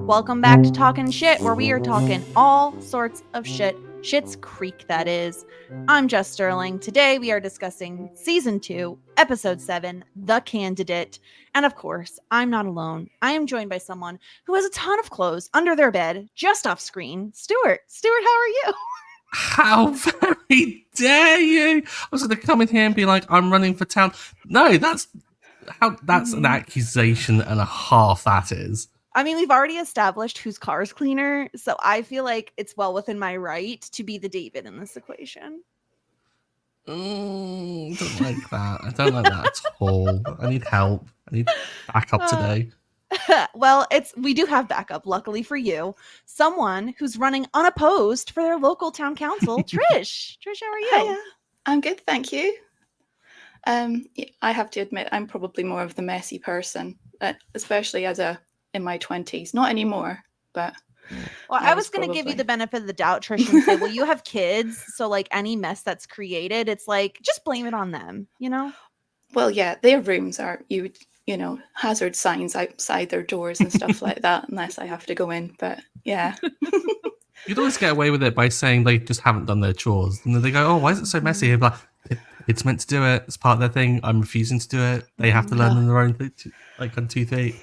Welcome back to Talking Shit, where we are talking all sorts of shit. Schitt's Creek, that is. I'm Jess Sterling. Today we are discussing Season 2, Episode 7, The Candidate. And of course, I'm not alone. I am joined by someone who has a ton of clothes under their bed, just off screen. Stuart. Stuart, how are you? How very dare you? I was going to come in here and be like, I'm running for town. No, that's an accusation and a half, that is. I mean, we've already established whose car is cleaner, so I feel like it's well within my right to be the David in this equation. Don't like that. I don't like that at all. I need help. I need backup today. Well, we do have backup, luckily for you. Someone who's running unopposed for their local town council, Trish. Trish, how are you? Hiya. I'm good, thank you. I have to admit, I'm probably more of the messy person, especially in my 20s. Not anymore, but... Well, I was going to give you the benefit of the doubt, Trish, and say, well, you have kids, so like any mess that's created, it's like, just blame it on them, you know? Well, yeah, their rooms are, hazard signs outside their doors and stuff like that, unless I have to go in, but yeah. You'd always get away with it by saying they just haven't done their chores. And then they go, oh, why is it so messy? Like, it's meant to do it. It's part of their thing. I'm refusing to do it. They have to learn on their own, like on 2 feet.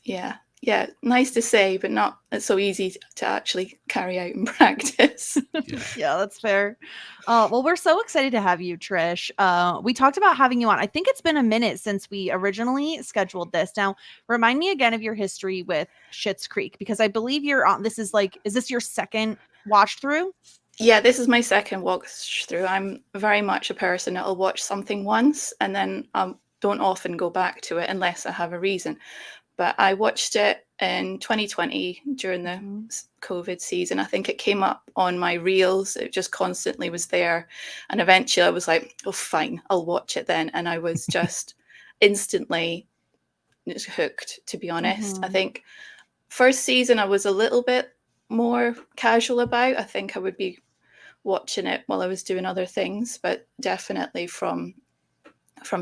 Yeah, nice to say, but not so easy to actually carry out in practice. Yeah, that's fair. Well, we're so excited to have you, Trish. We talked about having you on. I think it's been a minute since we originally scheduled this. Now, remind me again of your history with Schitt's Creek, because I believe you're on. Is this your second watch through? Yeah, this is my second watch through. I'm very much a person that'll watch something once and then don't often go back to it unless I have a reason. But I watched it in 2020 during the COVID season. I think it came up on my reels. It just constantly was there. And eventually I was like, oh, fine, I'll watch it then. And I was just instantly hooked, to be honest. I think first season I was a little bit more casual about. I think I would be watching it while I was doing other things. But definitely from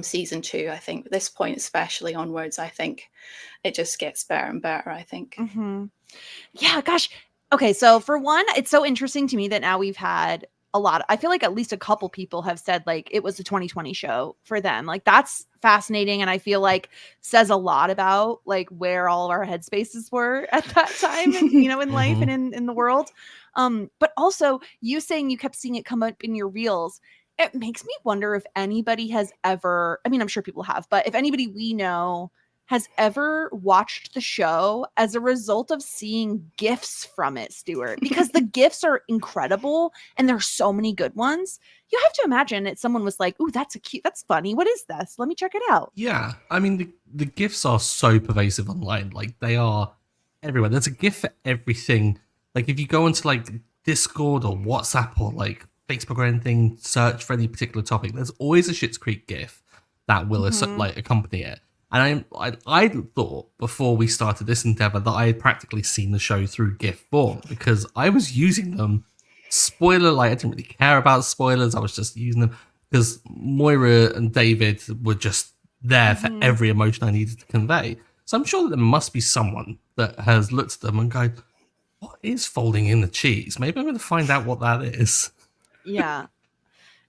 season 2, I think, at this point especially onwards, I think it just gets better and better, I think. Yeah, gosh. Okay, so for one, it's so interesting to me that now we've had I feel like at least a couple people have said like it was a 2020 show for them. Like that's fascinating, and I feel like says a lot about like where all of our headspaces were at that time, in life and in the world. But also you saying you kept seeing it come up in your reels. It makes me wonder if anybody has ever, I mean, I'm sure people have, but if anybody we know has ever watched the show as a result of seeing GIFs from it, Stuart, because the GIFs are incredible and there's so many good ones. You have to imagine that someone was like, ooh, that's funny. What is this? Let me check it out. Yeah. I mean, the GIFs are so pervasive online. Like they are everywhere. There's a GIF for everything. Like if you go into like Discord or WhatsApp or like Facebook or anything, search for any particular topic, there's always a Schitt's Creek GIF that will like accompany it. And I thought before we started this endeavor that I had practically seen the show through GIF form because I was using them. Spoiler, like I didn't really care about spoilers. I was just using them because Moira and David were just there for every emotion I needed to convey. So I'm sure that there must be someone that has looked at them and go, what is folding in the cheese? Maybe I'm going to find out what that is. Yeah.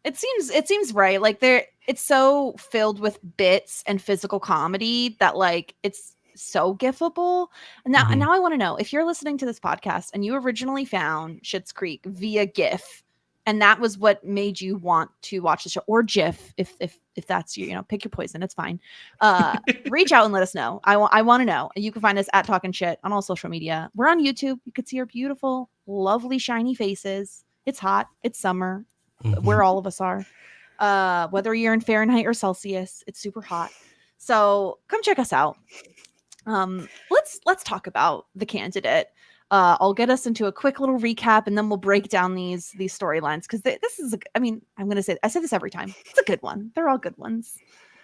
It seems right. Like it's so filled with bits and physical comedy that like it's so gifable. And now I want to know if you're listening to this podcast and you originally found Schitt's Creek via GIF, and that was what made you want to watch the show, or GIF, if that's you, pick your poison. It's fine. Reach out and let us know. I want to know. You can find us at Talking Shit on all social media. We're on YouTube. You could see our beautiful, lovely, shiny faces. It's hot. It's summer. Where all of us are. Whether you're in Fahrenheit or Celsius, it's super hot. So come check us out. Let's talk about The Candidate. I'll get us into a quick little recap, and then we'll break down these storylines because this is. I'm going to say I say this every time. It's a good one. They're all good ones.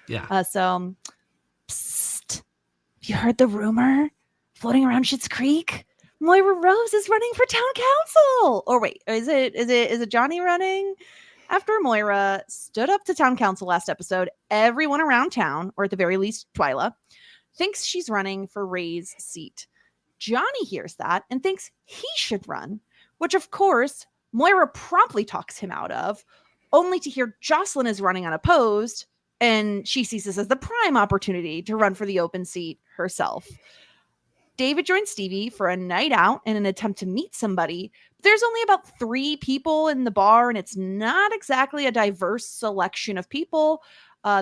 Yeah. Psst. Have you heard the rumor floating around Schitt's Creek? Moira Rose is running for town council. Or wait, is it Johnny running? After Moira stood up to town council last episode, everyone around town, or at the very least Twyla, thinks she's running for Ray's seat. Johnny hears that and thinks he should run, which of course Moira promptly talks him out of, only to hear Jocelyn is running unopposed, and she sees this as the prime opportunity to run for the open seat herself. David joins Stevie for a night out in an attempt to meet somebody. But there's only about 3 people in the bar, and it's not exactly a diverse selection of people.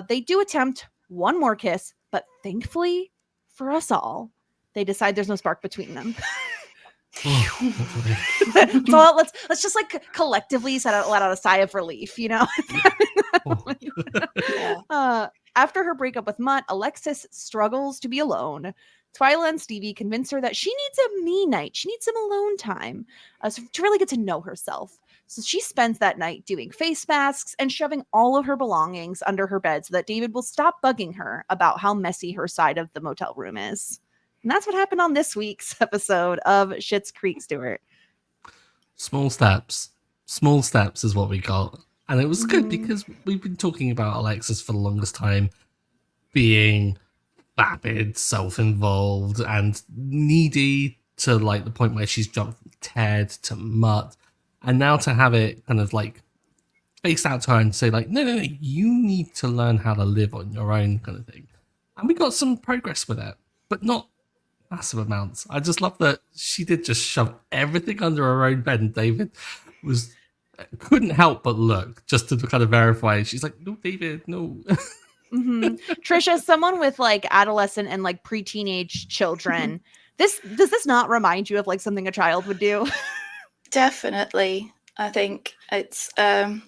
They do attempt one more kiss, but thankfully for us all, they decide there's no spark between them. So let's just like collectively let out a sigh of relief, you know. After her breakup with Mutt, Alexis struggles to be alone. Twyla and Stevie convince her that she needs a me night. She needs some alone time to really get to know herself. So she spends that night doing face masks and shoving all of her belongings under her bed so that David will stop bugging her about how messy her side of the motel room is. And that's what happened on this week's episode of Schitt's Creek, Stuart. Small steps. Small steps is what we got. And it was good because we've been talking about Alexis for the longest time being vapid, self-involved, and needy to like the point where she's jumped from Ted to Mutt. And now to have it kind of like face out to her and say like, no, you need to learn how to live on your own kind of thing. And we got some progress with it, but not massive amounts. I just love that she did just shove everything under her own bed, and David couldn't help but look just to kind of verify. She's like, no, David, no. Trish, as someone with like adolescent and like pre-teenage children, does this not remind you of like something a child would do? Definitely. I think it's a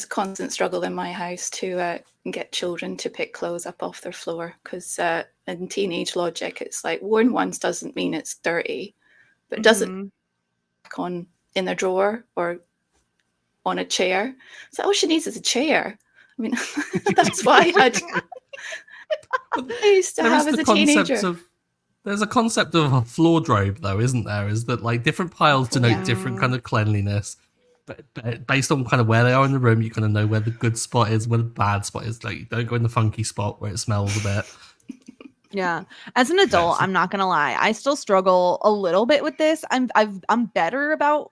constant struggle in my house to get children to pick clothes up off their floor, because in teenage logic, it's like worn once doesn't mean it's dirty, but it doesn't on in the drawer or on a chair. So all she needs is a chair. I mean, that's why I used to have as a teenager. There's a concept of a floor drobe, though, isn't there? Is that like different piles denote different kind of cleanliness, but based on kind of where they are in the room, you kind of know where the good spot is, where the bad spot is. Like, you don't go in the funky spot where it smells a bit. Yeah. As an adult, I'm not gonna lie, I still struggle a little bit with this. I'm better about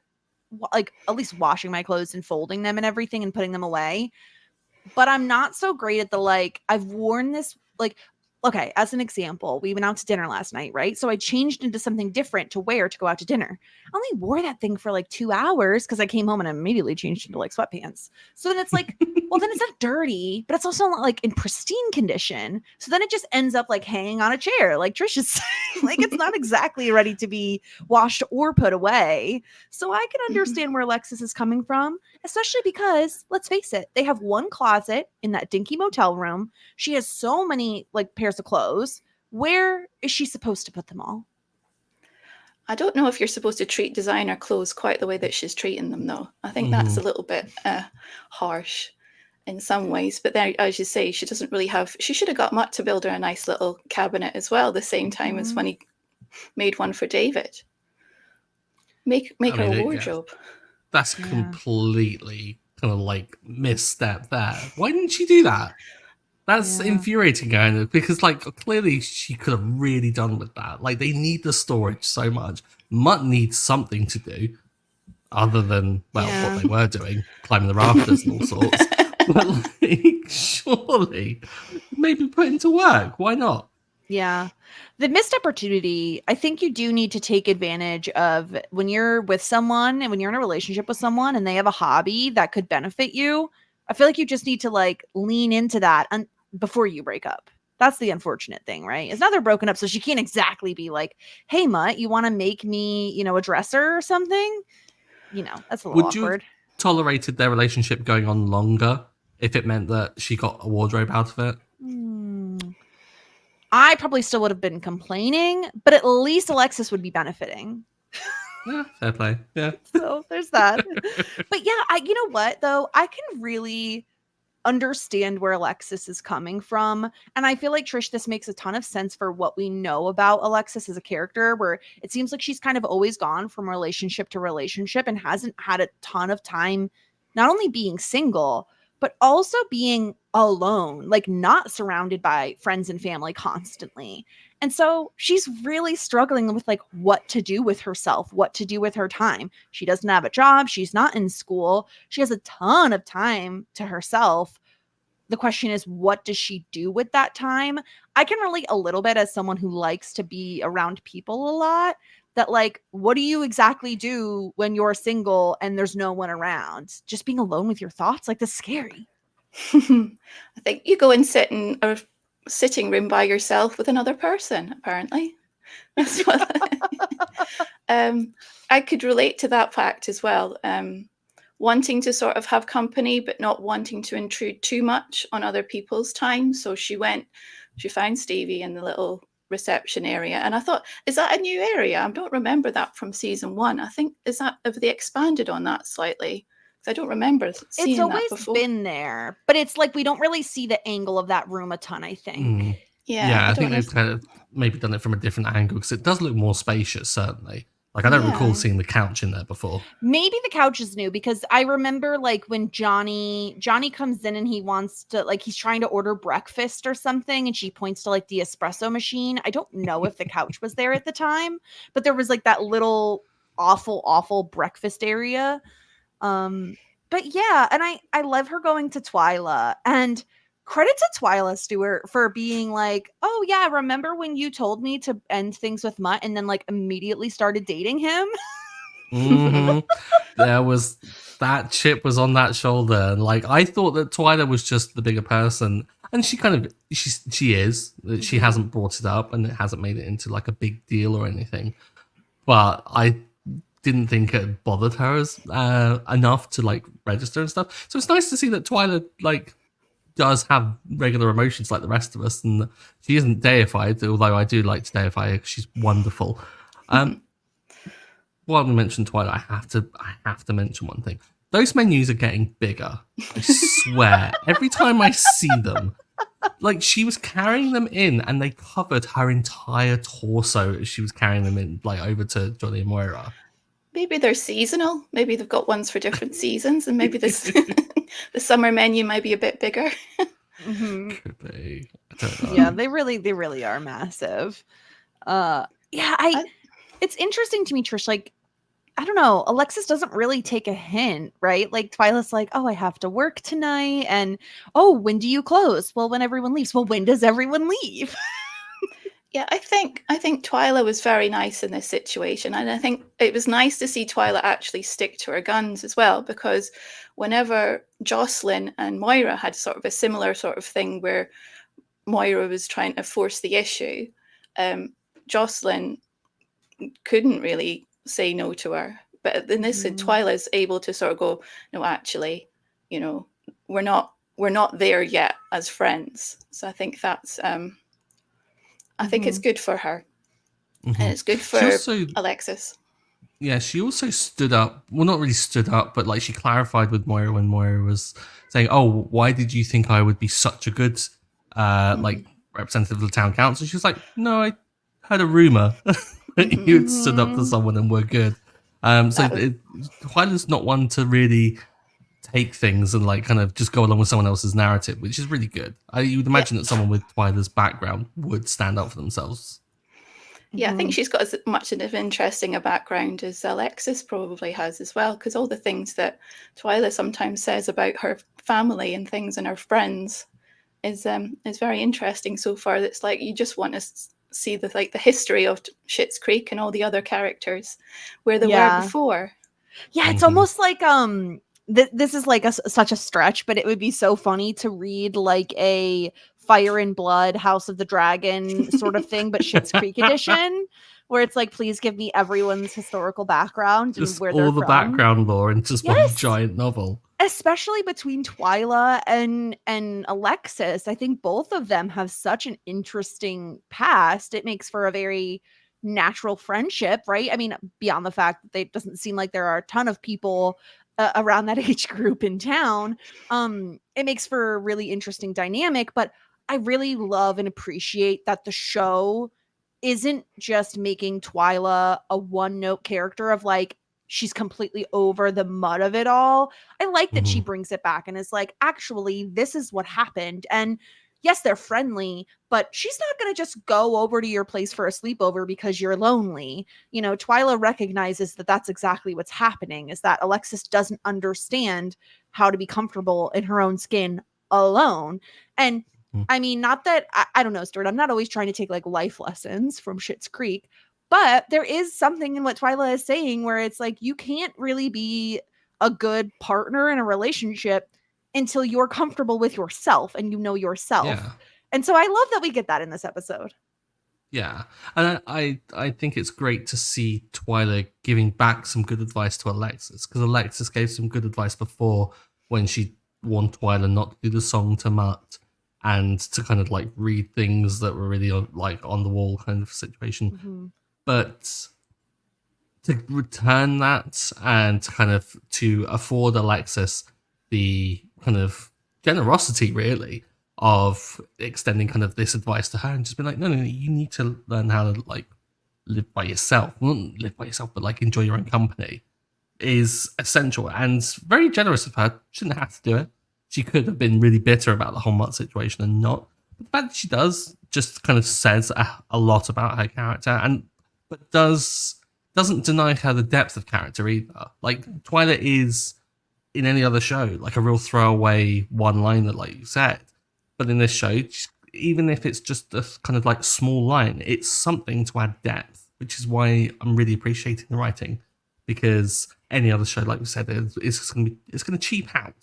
like at least washing my clothes and folding them and everything and putting them away. But I'm not so great at the like, I've worn this, like, okay, as an example, we went out to dinner last night, right? So I changed into something different to wear to go out to dinner. I only wore that thing for like 2 hours because I came home and I immediately changed into like sweatpants. So then it's like, well, then it's not dirty, but it's also not like in pristine condition. So then it just ends up like hanging on a chair, like Trish is saying. Like, it's not exactly ready to be washed or put away. So I can understand where Alexis is coming from, especially because, let's face it, they have one closet in that dinky motel room. She has so many like pairs of clothes. Where is she supposed to put them all? I don't know if you're supposed to treat designer clothes quite the way that she's treating them, though. I think that's a little bit harsh in some ways. But then, as you say, she doesn't really have... She should have got Mutt to build her a nice little cabinet as well, the same time as when he made one for David. Make her a wardrobe. Yeah. That's completely kind of like misstep there. Why didn't she do that? That's infuriating, kind of, because like clearly she could have really done with that. Like, they need the storage so much. Mutt needs something to do other than what they were doing, climbing the rafters and all sorts. But like, surely maybe put into work. Why not? Yeah. The missed opportunity, I think you do need to take advantage of when you're with someone and when you're in a relationship with someone and they have a hobby that could benefit you. I feel like you just need to like lean into that before you break up. That's the unfortunate thing, right? Is now they're broken up, so she can't exactly be like, hey, Mutt, you want to make me, you know, a dresser or something? You know, that's a little awkward. Would you have tolerated their relationship going on longer if it meant that she got a wardrobe out of it? I probably still would have been complaining, but at least Alexis would be benefiting. Yeah, fair play. Yeah. So there's that. But yeah, you know what, though? I can really understand where Alexis is coming from. And I feel like, Trish, this makes a ton of sense for what we know about Alexis as a character, where it seems like she's kind of always gone from relationship to relationship and hasn't had a ton of time not only being single, but also being alone, like not surrounded by friends and family constantly. And so she's really struggling with like what to do with herself, what to do with her time. She doesn't have a job. She's not in school. She has a ton of time to herself. The question is, what does she do with that time? I can relate a little bit as someone who likes to be around people a lot. That, like, what do you exactly do when you're single and there's no one around? Just being alone with your thoughts, like, that's scary. I think you go and sit in a sitting room by yourself with another person, apparently. That's what I could relate to that fact as well. Wanting to sort of have company, but not wanting to intrude too much on other people's time. So she found Stevie in the little reception area. And I thought, is that a new area? I don't remember that from season 1. I think, have they expanded on that slightly? Because I don't remember seeing It's that always before. been there, but it's like we don't really see the angle of that room a ton, I think. Yeah, I think they've kind of maybe done it from a different angle because it does look more spacious, certainly. Like, I don't recall seeing the couch in there before. Maybe the couch is new because I remember like when Johnny comes in and he wants to, like, he's trying to order breakfast or something and she points to like the espresso machine. I don't know if the couch was there at the time, but there was like that little awful breakfast area. But yeah, and I love her going to Twyla, and credit to Twyla Stewart for being like, oh yeah, remember when you told me to end things with Mutt and then like immediately started dating him? There was that chip was on that shoulder, and like I thought that Twyla was just the bigger person, and she kind of she is. She hasn't brought it up, and it hasn't made it into like a big deal or anything. But I didn't think it bothered her as enough to like register and stuff. So it's nice to see that Twyla like does have regular emotions like the rest of us, and she isn't deified. Although I do like to deify her because she's wonderful. While we mentioned Twilight, I have to mention one thing. Those menus are getting bigger. I swear. Every time I see them, like she was carrying them in and they covered her entire torso as she was carrying them in, like over to Johnny and Moira. Maybe they're seasonal. Maybe they've got ones for different seasons, and maybe this the summer menu might be a bit bigger. Could be. I don't know. Yeah, they really are massive. It's interesting to me, Trish, like, I don't know, Alexis doesn't really take a hint, right? Like Twyla's like, oh, I have to work tonight, and oh, when do you close? Well, when everyone leaves. Well, when does everyone leave? Yeah, I think Twyla was very nice in this situation, and I think it was nice to see Twyla actually stick to her guns as well, because whenever Jocelyn and Moira had sort of a similar sort of thing where Moira was trying to force the issue, Jocelyn couldn't really say no to her. But in this, Twyla's able to sort of go, no, actually, you know, we're not there yet as friends. So I think that's I think it's good for her. And it's good for Alexis. Yeah, she also stood up. Well, not really stood up, but like she clarified with Moira when Moira was saying, "Oh, why did you think I would be such a good like representative of the town council?" She was like, "No, I heard a rumor that you had stood up to someone and were good." Twyla's not one to really take things and like kind of just go along with someone else's narrative, which is really good. You would imagine that someone with Twyla's background would stand up for themselves. Yeah, I think she's got as much of an interesting a background as Alexis probably has as well, because all the things that Twyla sometimes says about her family and things and her friends is very interesting so far. It's like you just want to see the history of Schitt's Creek and all the other characters where they were before. Yeah, it's almost like this is like such a stretch, but it would be so funny to read like a Fire and Blood, House of the Dragon sort of thing, but Schitt's Creek edition, where it's like, please give me everyone's historical background just and where they're all the from. Background lore in just one giant novel. Especially between Twyla and Alexis, I think both of them have such an interesting past. It makes for a very natural friendship, right? I mean, beyond the fact that it doesn't seem like there are a ton of people around that age group in town, it makes for a really interesting dynamic. But I really love and appreciate that the show isn't just making Twyla a one-note character of like, she's completely over the mud of it all. I like that she Mhm. brings it back and is like, actually, this is what happened. And yes, they're friendly, but she's not going to just go over to your place for a sleepover because you're lonely. You know, Twyla recognizes that that's exactly what's happening, is that Alexis doesn't understand how to be comfortable in her own skin alone. And I mean, not that I don't know, Stuart, I'm not always trying to take like life lessons from Schitt's Creek, but there is something in what Twyla is saying where it's like, you can't really be a good partner in a relationship until you're comfortable with yourself and you know yourself. Yeah. And so I love that we get that in this episode. Yeah, and I think it's great to see Twyla giving back some good advice to Alexis, because Alexis gave some good advice before when she warned Twyla not to do the song to Mutt and to kind of like read things that were really like on the wall kind of situation. Mm-hmm. But to return that and kind of to afford Alexis the kind of generosity really of extending kind of this advice to her and just be like, no, you need to learn how to like live by yourself. Well, not live by yourself, but like enjoy your own company is essential and very generous of her. She didn't have to do it. She could have been really bitter about the whole Mutt situation and not. But the fact that she does just kind of says a lot about her character, and but doesn't deny her the depth of character either. Like Twyla is in any other show like a real throwaway one-liner, like you said. But in this show, even if it's just a kind of like small line, it's something to add depth, which is why I'm really appreciating the writing. Because any other show, like we said, it's going to cheap out,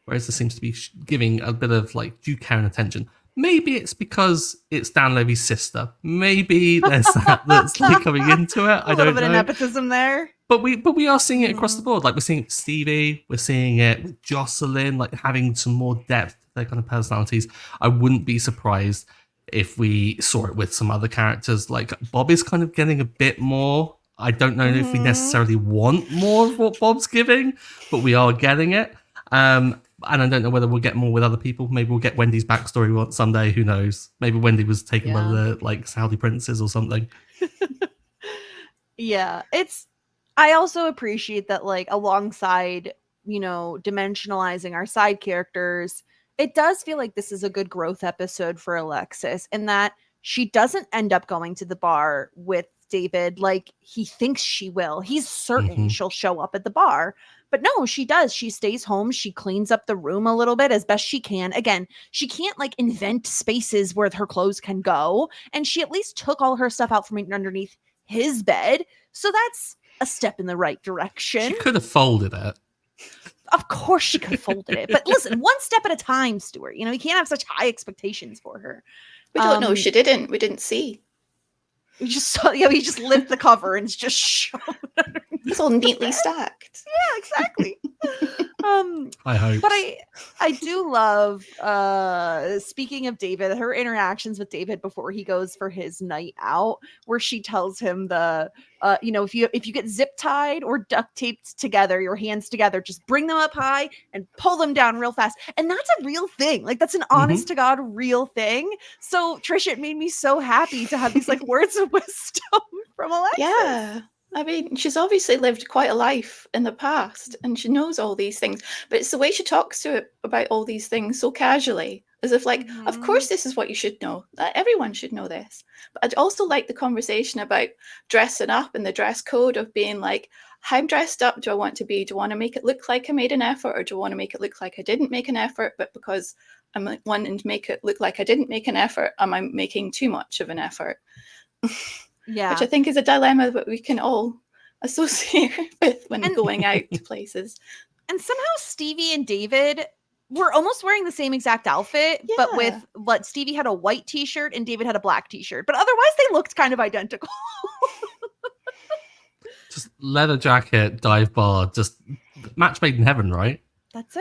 whereas this seems to be giving a bit of like due care and attention. Maybe it's because it's Dan Levy's sister. Maybe there's that's like coming into it. I don't know. A little bit of nepotism there. But we are seeing it across the board. Like we're seeing it with Stevie, we're seeing it with Jocelyn, like having some more depth to their kind of personalities. I wouldn't be surprised if we saw it with some other characters. Like Bob is kind of getting a bit more. I don't know if we necessarily want more of what Bob's giving, but we are getting it. And I don't know whether we'll get more with other people. Maybe we'll get Wendy's backstory someday. Who knows? Maybe Wendy was taken by the like Saudi princes or something. Yeah, I also appreciate that, like, alongside, you know, dimensionalizing our side characters, it does feel like this is a good growth episode for Alexis, in that she doesn't end up going to the bar with David like he thinks she will. He's certain she'll show up at the bar. But no, she does. She stays home. She cleans up the room a little bit as best she can. Again, she can't like invent spaces where her clothes can go. And she at least took all her stuff out from underneath his bed. So that's a step in the right direction. She could have folded it. Of course she could have folded it. But listen, one step at a time, Stuart. You know, you can't have such high expectations for her. We don't know. She didn't. We didn't see. We just saw, we just lift the cover and it's just shown. It's all neatly stacked. Yeah, exactly. I hope. But I do love, speaking of David, her interactions with David before he goes for his night out, where she tells him if you get zip tied or duct taped together, your hands together, just bring them up high and pull them down real fast. And that's a real thing. Like that's an honest to God real thing. So Trish, it made me so happy to have these like words of wisdom from Alexis. Yeah. I mean, she's obviously lived quite a life in the past and she knows all these things, but it's the way she talks to it about all these things so casually, as if like, of course, this is what you should know. Everyone should know this. But I'd also like the conversation about dressing up and the dress code of being like, how dressed up do I want to be? Do I want to make it look like I made an effort, or do I want to make it look like I didn't make an effort? But because I'm wanting to make it look like I didn't make an effort, am I making too much of an effort? Yeah. Which I think is a dilemma that we can all associate with when going out to places. And somehow Stevie and David were almost wearing the same exact outfit, but with what Stevie had a white t-shirt and David had a black t-shirt. But otherwise they looked kind of identical. Just leather jacket, dive bar, just match made in heaven, right? That's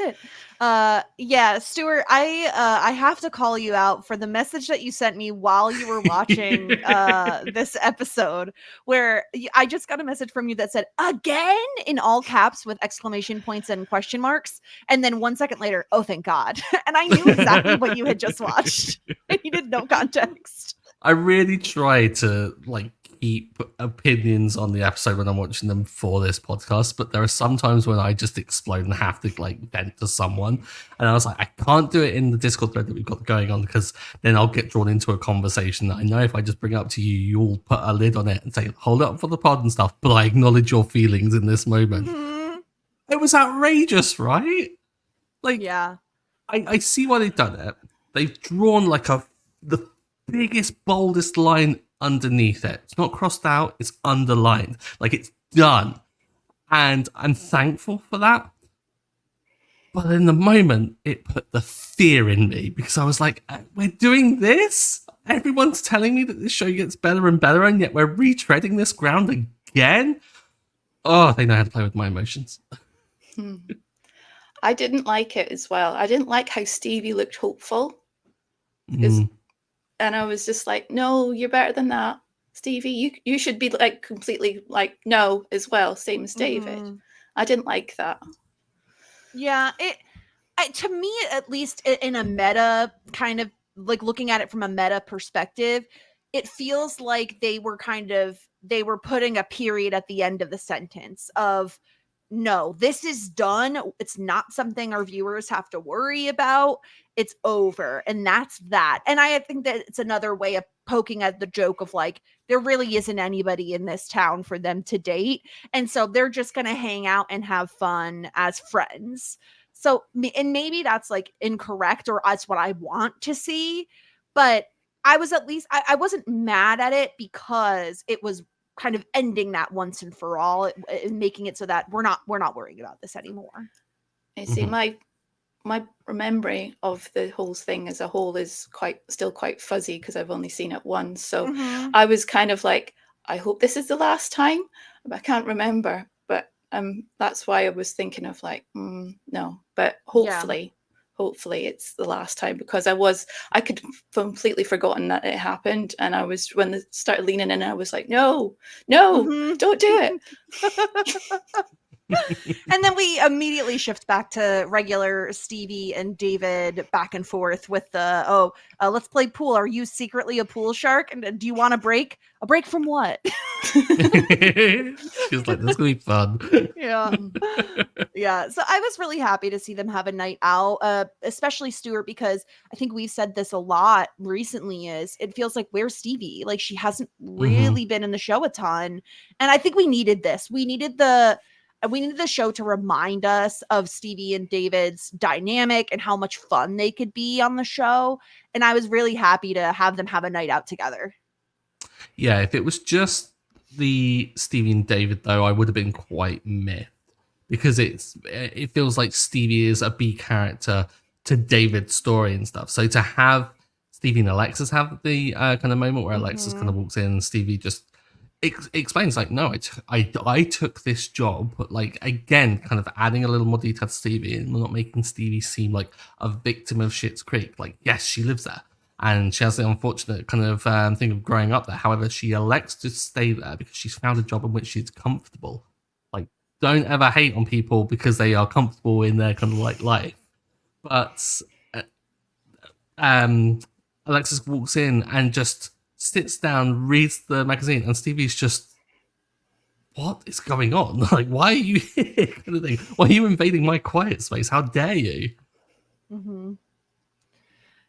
it. Yeah, Stuart, I have to call you out for the message that you sent me while you were watching this episode, where I just got a message from you that said "again" in all caps with exclamation points and question marks, and then 1 second later, "oh, thank God." And I knew exactly what you had just watched. I needed no context. I really try to like keep opinions on the episode when I'm watching them for this podcast, but there are some times when I just explode and have to like vent to someone. And I was like, I can't do it in the Discord thread that we've got going on, because then I'll get drawn into a conversation that I know if I just bring it up to you, you'll put a lid on it and say, hold it up for the pod and stuff. But I acknowledge your feelings in this moment. Mhm. It was outrageous, right? Like, Yeah. I see why they've done it. They've drawn like the biggest, boldest line underneath it. It's not crossed out, it's underlined. Like, it's done. And I'm thankful for that. But in the moment, it put the fear in me, because I was like, we're doing this? Everyone's telling me that this show gets better and better, and yet we're retreading this ground again? Oh, they know how to play with my emotions. I didn't like it as well. I didn't like how Stevie looked hopeful. And I was just like, no, you're better than that. Stevie, you should be like completely like no as well, same as David. I didn't like that. Yeah, to me, at least in a meta kind of like looking at it from a meta perspective, it feels like they were putting a period at the end of the sentence of, no, this is done. It's not something our viewers have to worry about. It's over. And that's that. And I think that it's another way of poking at the joke of like, there really isn't anybody in this town for them to date. And so they're just going to hang out and have fun as friends. So, and maybe that's like incorrect, or that's what I want to see. But I was at least, I wasn't mad at it, because it was kind of ending that once and for all, and making it so that we're not worrying about this anymore. You see, my memory of the whole thing as a whole is still quite fuzzy, because I've only seen it once. So I was kind of like, I hope this is the last time. I can't remember, but that's why I was thinking of like, no, but hopefully it's the last time, because I could completely forgotten that it happened, and I was, when they started leaning in, I was like, no, don't do it. And then we immediately shift back to regular Stevie and David back and forth with the, let's play pool. Are you secretly a pool shark? And do you want a break? A break from what? She was like, this is going to be fun. Yeah. Yeah. So I was really happy to see them have a night out, especially Stuart, because I think we've said this a lot recently, is it feels like, where's Stevie? Like, she hasn't really been in the show a ton. And I think we needed this. We needed the show to remind us of Stevie and David's dynamic and how much fun they could be on the show. And I was really happy to have them have a night out together. Yeah, if it was just the Stevie and David, though, I would have been quite miffed, because it feels like Stevie is a B character to David's story and stuff. So to have Stevie and Alexis have the kind of moment where Alexis kind of walks in and Stevie just explains like, no, I took this job, but like, again, kind of adding a little more detail to Stevie and not making Stevie seem like a victim of Schitt's Creek. Like, yes, she lives there and she has the unfortunate kind of thing of growing up there. However, she elects to stay there because she's found a job in which she's comfortable. Like, don't ever hate on people because they are comfortable in their kind of like life. But Alexis walks in and just sits down, reads the magazine, and Stevie's just, what is going on? Like, why are you here? Kind of thing. Why are you invading my quiet space? How dare you?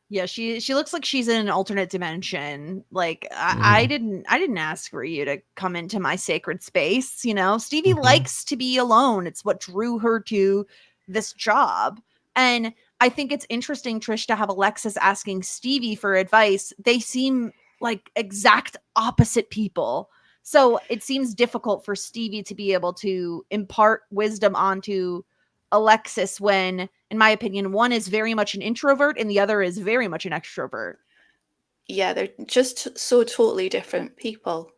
Yeah, she looks like she's in an alternate dimension. Like, I didn't ask for you to come into my sacred space. You know, Stevie likes to be alone. It's what drew her to this job. And I think it's interesting, Trish, to have Alexis asking Stevie for advice. They seem like exact opposite people. So it seems difficult for Stevie to be able to impart wisdom onto Alexis when, in my opinion, one is very much an introvert and the other is very much an extrovert. Yeah, they're just so totally different people.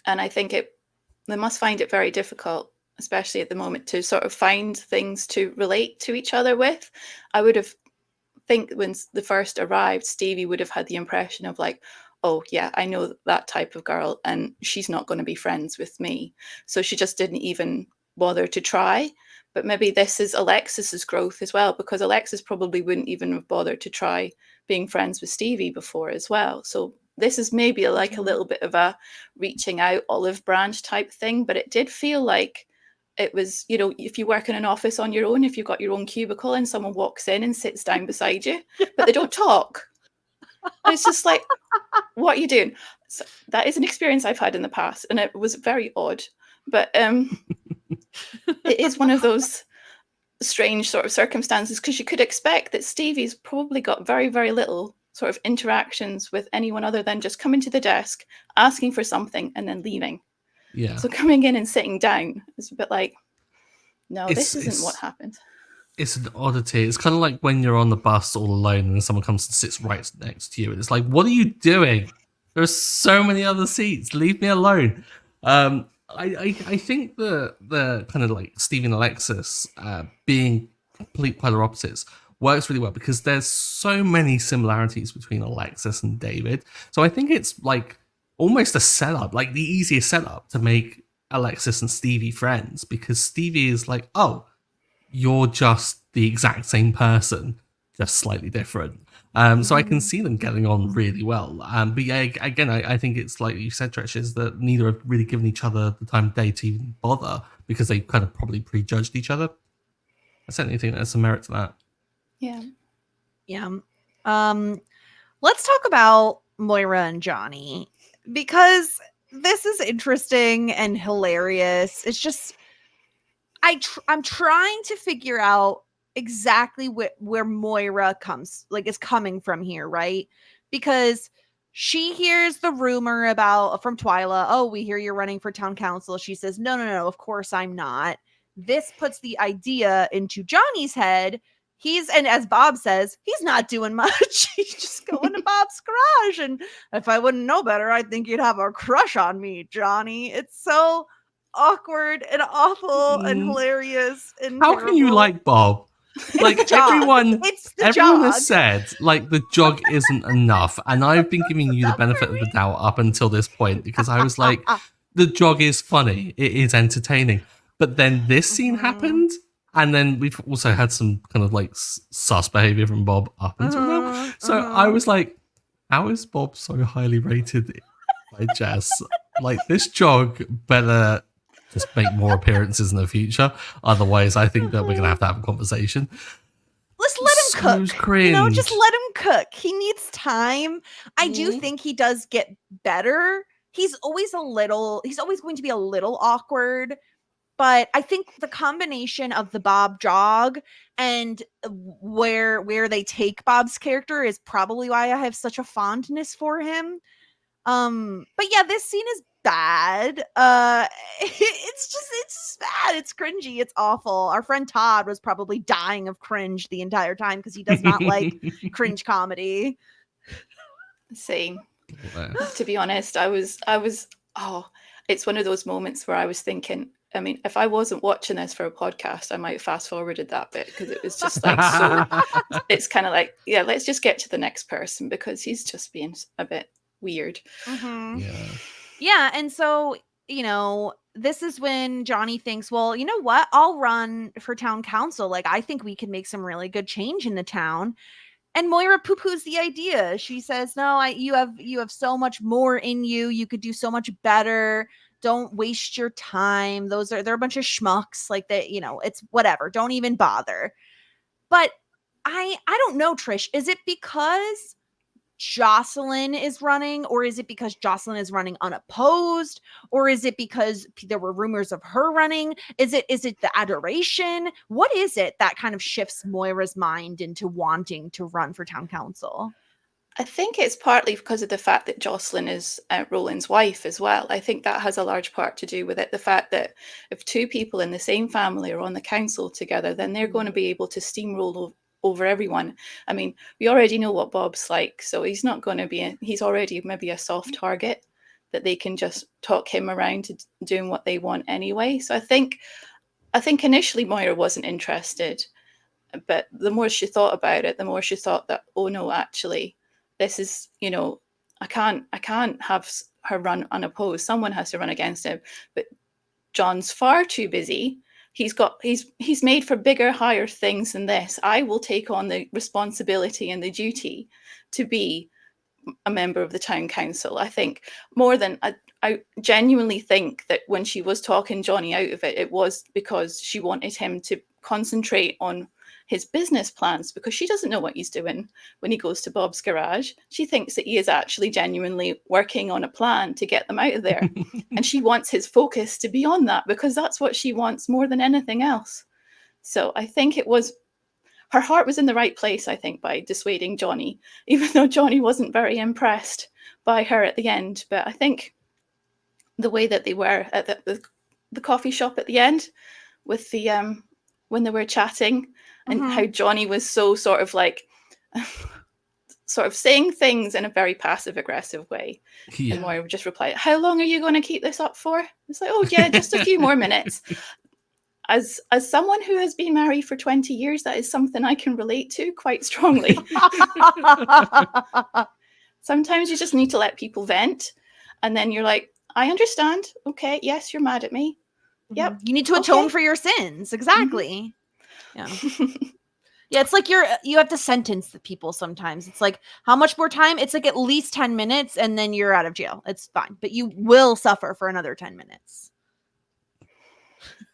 And I think they must find it very difficult, especially at the moment, to sort of find things to relate to each other with. I would have think when the first arrived, Stevie would have had the impression of like, oh yeah, I know that type of girl and she's not going to be friends with me. So she just didn't even bother to try. But maybe this is Alexis's growth as well, because Alexis probably wouldn't even have bothered to try being friends with Stevie before as well. So this is maybe like a little bit of a reaching out olive branch type thing, but it did feel like it was, you know, if you work in an office on your own, if you've got your own cubicle and someone walks in and sits down beside you, but they don't talk. And it's just like, what are you doing? So that is an experience I've had in the past, and it was very odd. But it is one of those strange sort of circumstances, because you could expect that Stevie's probably got very, very little sort of interactions with anyone other than just coming to the desk, asking for something, and then leaving. Yeah. So coming in and sitting down is a bit like, no, this isn't what happened. It's an oddity. It's kind of like when you're on the bus all alone and then someone comes and sits right next to you. And it's like, what are you doing? There are so many other seats. Leave me alone. I think the kind of like Stevie and Alexis being complete polar opposites works really well, because there's so many similarities between Alexis and David. So I think it's like almost a setup, like the easiest setup to make Alexis and Stevie friends, because Stevie is like, oh, you're just the exact same person, just slightly different. So I can see them getting on really well. But yeah, again, I think it's like you said, Trish, is that neither have really given each other the time of day to even bother, because they kind of probably prejudged each other. I certainly think there's some merit to that. Yeah. Yeah. Let's talk about Moira and Johnny, because this is interesting and hilarious. It's just, I'm trying to figure out exactly where Moira is coming from here, right? Because she hears the rumor from Twyla, oh, we hear you're running for town council. She says, no, of course I'm not. This puts the idea into Johnny's head. And as Bob says, he's not doing much. He's just going to Bob's garage. And if I wouldn't know better, I'd think you'd have a crush on me, Johnny. It's so awkward and awful and hilarious and how terrible. can you like Bob? Like everyone has said, like the jog isn't enough, and I've been giving you the benefit of the doubt up until this point, because I was like, the jog is funny, it is entertaining, but then this scene happened, and then we've also had some kind of like sus behavior from Bob up until now. So I was like, how is Bob so highly rated by Jess? Like, this jog better just make more appearances in the future. Otherwise, I think that we're going to have a conversation. Let's let him cook. Cringe. You know, just let him cook. He needs time. I do think he does get better. He's always going to be a little awkward. But I think the combination of the Bob jog and where they take Bob's character is probably why I have such a fondness for him. But yeah, this scene is bad. It's just bad. It's cringy. It's awful. Our friend Todd was probably dying of cringe the entire time because he does not like cringe comedy. Same. To be honest, I was it's one of those moments where I was thinking, I mean, if I wasn't watching this for a podcast, I might fast forwarded that bit, because it was just like so it's kind of like, yeah, let's just get to the next person, because he's just being a bit weird. Yeah, and so, you know, this is when Johnny thinks, well, you know what? I'll run for town council. Like, I think we can make some really good change in the town. And Moira poo-poos the idea. She says, no, you have so much more in you. You could do so much better. Don't waste your time. They're a bunch of schmucks. Like, that, you know, it's whatever. Don't even bother. But I don't know, Trish. Is it because Jocelyn is running, or is it because Jocelyn is running unopposed, or is it because there were rumors of her running? Is it the adoration? What is it that kind of shifts Moira's mind into wanting to run for town council? I think it's partly because of the fact that Jocelyn is Roland's wife as well. I think that has a large part to do with it. The fact that if two people in the same family are on the council together, then they're going to be able to steamroll over everyone. I mean, we already know what Bob's like, so he's not going to be he's already maybe a soft target that they can just talk him around to doing what they want anyway. So I think initially Moira wasn't interested, but the more she thought about it, the more she thought that, oh no, actually, this is, you know, I can't have her run unopposed. Someone has to run against him. But John's far too busy. He's made for bigger, higher things than this. I will take on the responsibility and the duty to be a member of the town council. I think more than I genuinely think that when she was talking Johnny out of it, it was because she wanted him to concentrate on his business plans, because she doesn't know what he's doing when he goes to Bob's garage. She thinks that he is actually genuinely working on a plan to get them out of there. And she wants his focus to be on that, because that's what she wants more than anything else. So I think it was, her heart was in the right place, I think, by dissuading Johnny, even though Johnny wasn't very impressed by her at the end. But I think the way that they were at the coffee shop at the end with the when they were chatting, and how Johnny was so sort of like sort of saying things in a very passive aggressive way. Yeah. And Moira would just reply, "How long are you going to keep this up for?" It's like, "Oh yeah, just a few more minutes." As someone who has been married for 20 years, that is something I can relate to quite strongly. Sometimes you just need to let people vent, and then you're like, "I understand. Okay, yes, you're mad at me. Yep. You need to atone for your sins." Exactly. Yeah. Yeah, it's like you have to sentence the people sometimes. It's like, how much more time? It's like at least 10 minutes and then you're out of jail. It's fine. But you will suffer for another 10 minutes.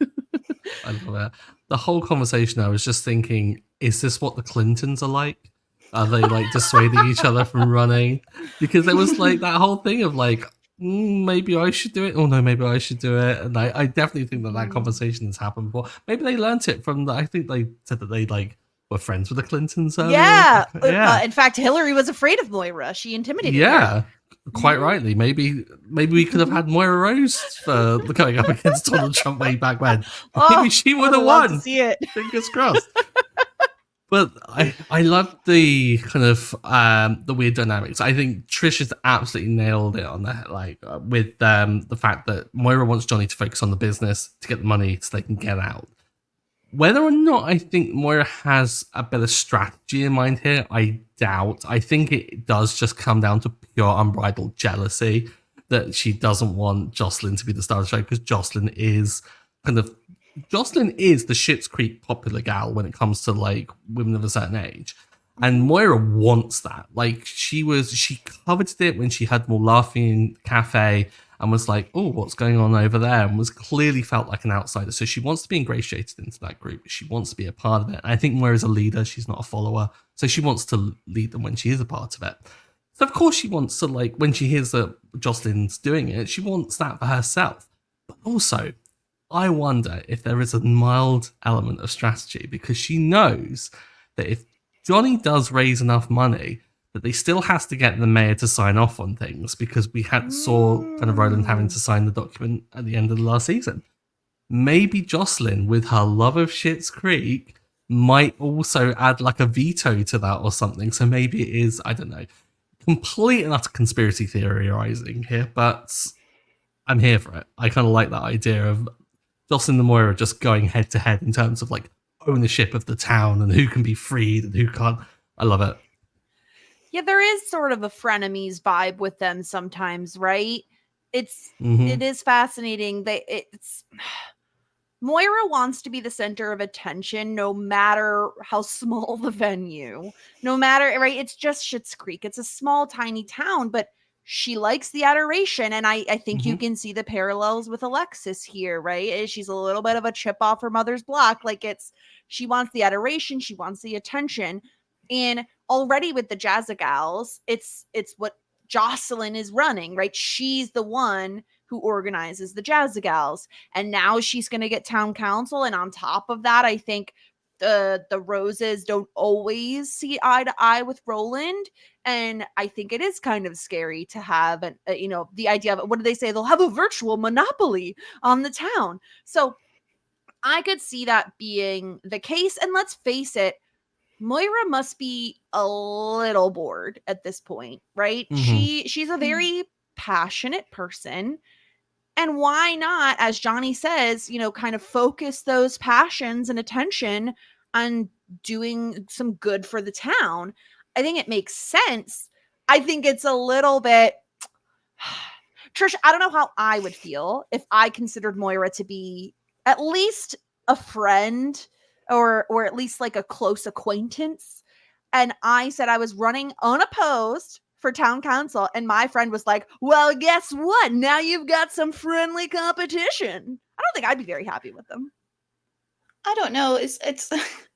I love that. The whole conversation, I was just thinking, is this what the Clintons are like? Are they like dissuading each other from running? Because there was like that whole thing of like, maybe I should do it. Oh no, maybe I should do it. And I definitely think that conversation has happened before. Maybe they learnt it from I think they said that they like were friends with the Clintons earlier. Yeah. In fact, Hillary was afraid of Moira. She intimidated her. Quite rightly. Maybe we could have had Moira Rose for going up against Donald Trump way back when. Maybe she would have won. To see it. Fingers crossed. But I love the kind of the weird dynamics. I think Trish has absolutely nailed it on that. Like with the fact that Moira wants Johnny to focus on the business to get the money so they can get out. Whether or not I think Moira has a better strategy in mind here, I doubt. I think it does just come down to pure unbridled jealousy that she doesn't want Jocelyn to be the star of the show, because Jocelyn is the Schitt's Creek popular gal when it comes to like women of a certain age. And Moira wants that. Like she coveted it when she had more laughing cafe and was like, "Oh, what's going on over there?" and was clearly felt like an outsider. So she wants to be ingratiated into that group. She wants to be a part of it. And I think Moira's a leader. She's not a follower. So she wants to lead them when she is a part of it. So of course she wants to, like, when she hears that Jocelyn's doing it, she wants that for herself. But also, I wonder if there is a mild element of strategy, because she knows that if Johnny does raise enough money, that they still has to get the mayor to sign off on things, because we saw kind of Roland having to sign the document at the end of the last season. Maybe Jocelyn, with her love of Schitt's Creek, might also add like a veto to that or something. So maybe it is, I don't know, complete and utter conspiracy theorizing here, but I'm here for it. I kind of like that idea of Jocelyn and Moira just going head to head in terms of like ownership of the town and who can be freed and who can't. I love it. Yeah, there is sort of a frenemies vibe with them sometimes, right? It is fascinating. Moira wants to be the center of attention, no matter how small the venue, no matter, right? It's just Schitt's Creek. It's a small, tiny town, but she likes the adoration. And I think you can see the parallels with Alexis here, right? She's a little bit of a chip off her mother's block. Like she wants the adoration. She wants the attention. And already with the Jazzagals, it's what Jocelyn is running, right? She's the one who organizes the Jazzagals, and now she's going to get town council. And on top of that, I think the Roses don't always see eye to eye with Roland, and I think it is kind of scary to have the idea of, what do they say? They'll have a virtual monopoly on the town. So I could see that being the case, and let's face it, Moira must be a little bored at this point, right? She's a very passionate person. And why not, as Johnny says, kind of focus those passions and attention on doing some good for the town? I think it makes sense. I think it's a little bit... Trish, I don't know how I would feel if I considered Moira to be at least a friend, or at least like a close acquaintance, and I said I was running unopposed for town council, and my friend was like, well, guess what? Now you've got some friendly competition. I don't think I'd be very happy with them. I don't know. It's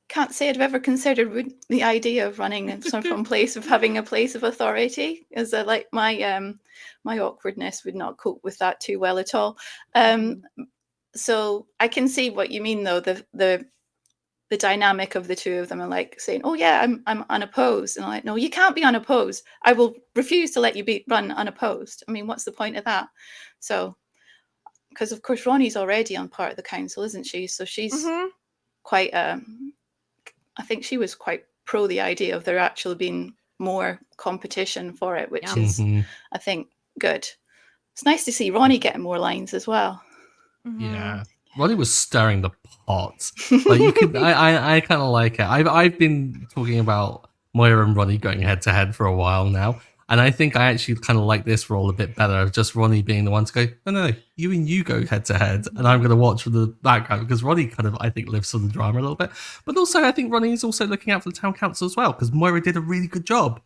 can't say I've ever considered the idea of running from place of having a place of authority, as like my awkwardness would not cope with that too well at all. So I can see what you mean, though. The dynamic of the two of them are like saying, "Oh yeah, I'm unopposed," and I'm like, "No, you can't be unopposed. I will refuse to let you run unopposed." I mean, what's the point of that? So, because of course Ronnie's already on part of the council, isn't she? So she's quite. I think she was quite pro the idea of there actually being more competition for it, which is, I think, good. It's nice to see Ronnie getting more lines as well. Yeah. Ronnie was stirring the pot. Like you could, I kind of like it. I've been talking about Moira and Ronnie going head to head for a while now, and I think I actually kind of like this role a bit better of just Ronnie being the one to go, no, you and you go head to head, and I'm going to watch from the background, because Ronnie kind of, I think, lives for the drama a little bit, but also I think Ronnie is also looking out for the town council as well, because Moira did a really good job.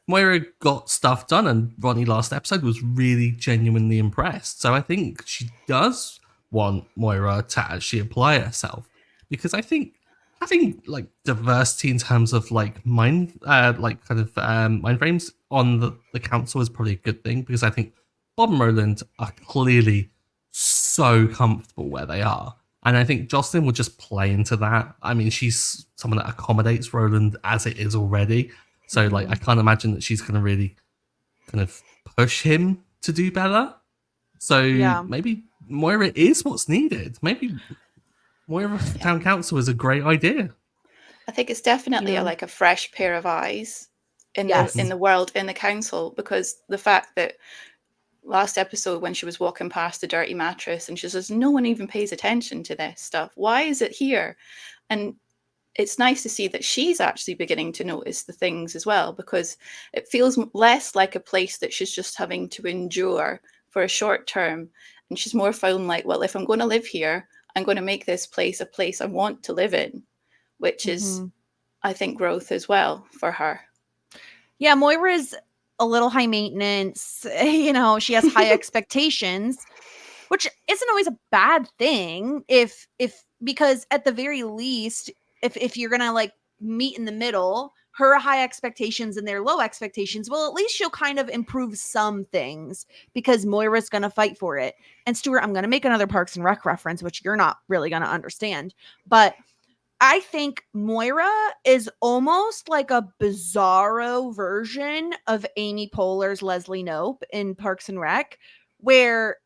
Moira got stuff done, and Ronnie last episode was really genuinely impressed. So I think she does want Moira to actually apply herself, because I think having like diversity in terms of like mind frames on the council is probably a good thing, because I think Bob and Roland are clearly so comfortable where they are, and I think Jocelyn will just play into that. I mean, she's someone that accommodates Roland as it is already, so like I can't imagine that she's going to really kind of push him to do better. So maybe Moira is what's needed. Maybe Moira for town council is a great idea. I think it's definitely like a fresh pair of eyes in the world, in the council, because the fact that last episode when she was walking past the dirty mattress and she says, no one even pays attention to this stuff. Why is it here? And it's nice to see that she's actually beginning to notice the things as well, because it feels less like a place that she's just having to endure for a short term. And she's more feeling like, well, if I'm going to live here, I'm going to make this place a place I want to live in, which is, I think, growth as well for her. Yeah, Moira's a little high maintenance. You know, she has high expectations, which isn't always a bad thing because at the very least, if you're going to like meet in the middle, her high expectations and their low expectations, well, at least she'll kind of improve some things because Moira's going to fight for it. And Stuart, I'm going to make another Parks and Rec reference, which you're not really going to understand. But I think Moira is almost like a bizarro version of Amy Poehler's Leslie Knope in Parks and Rec, where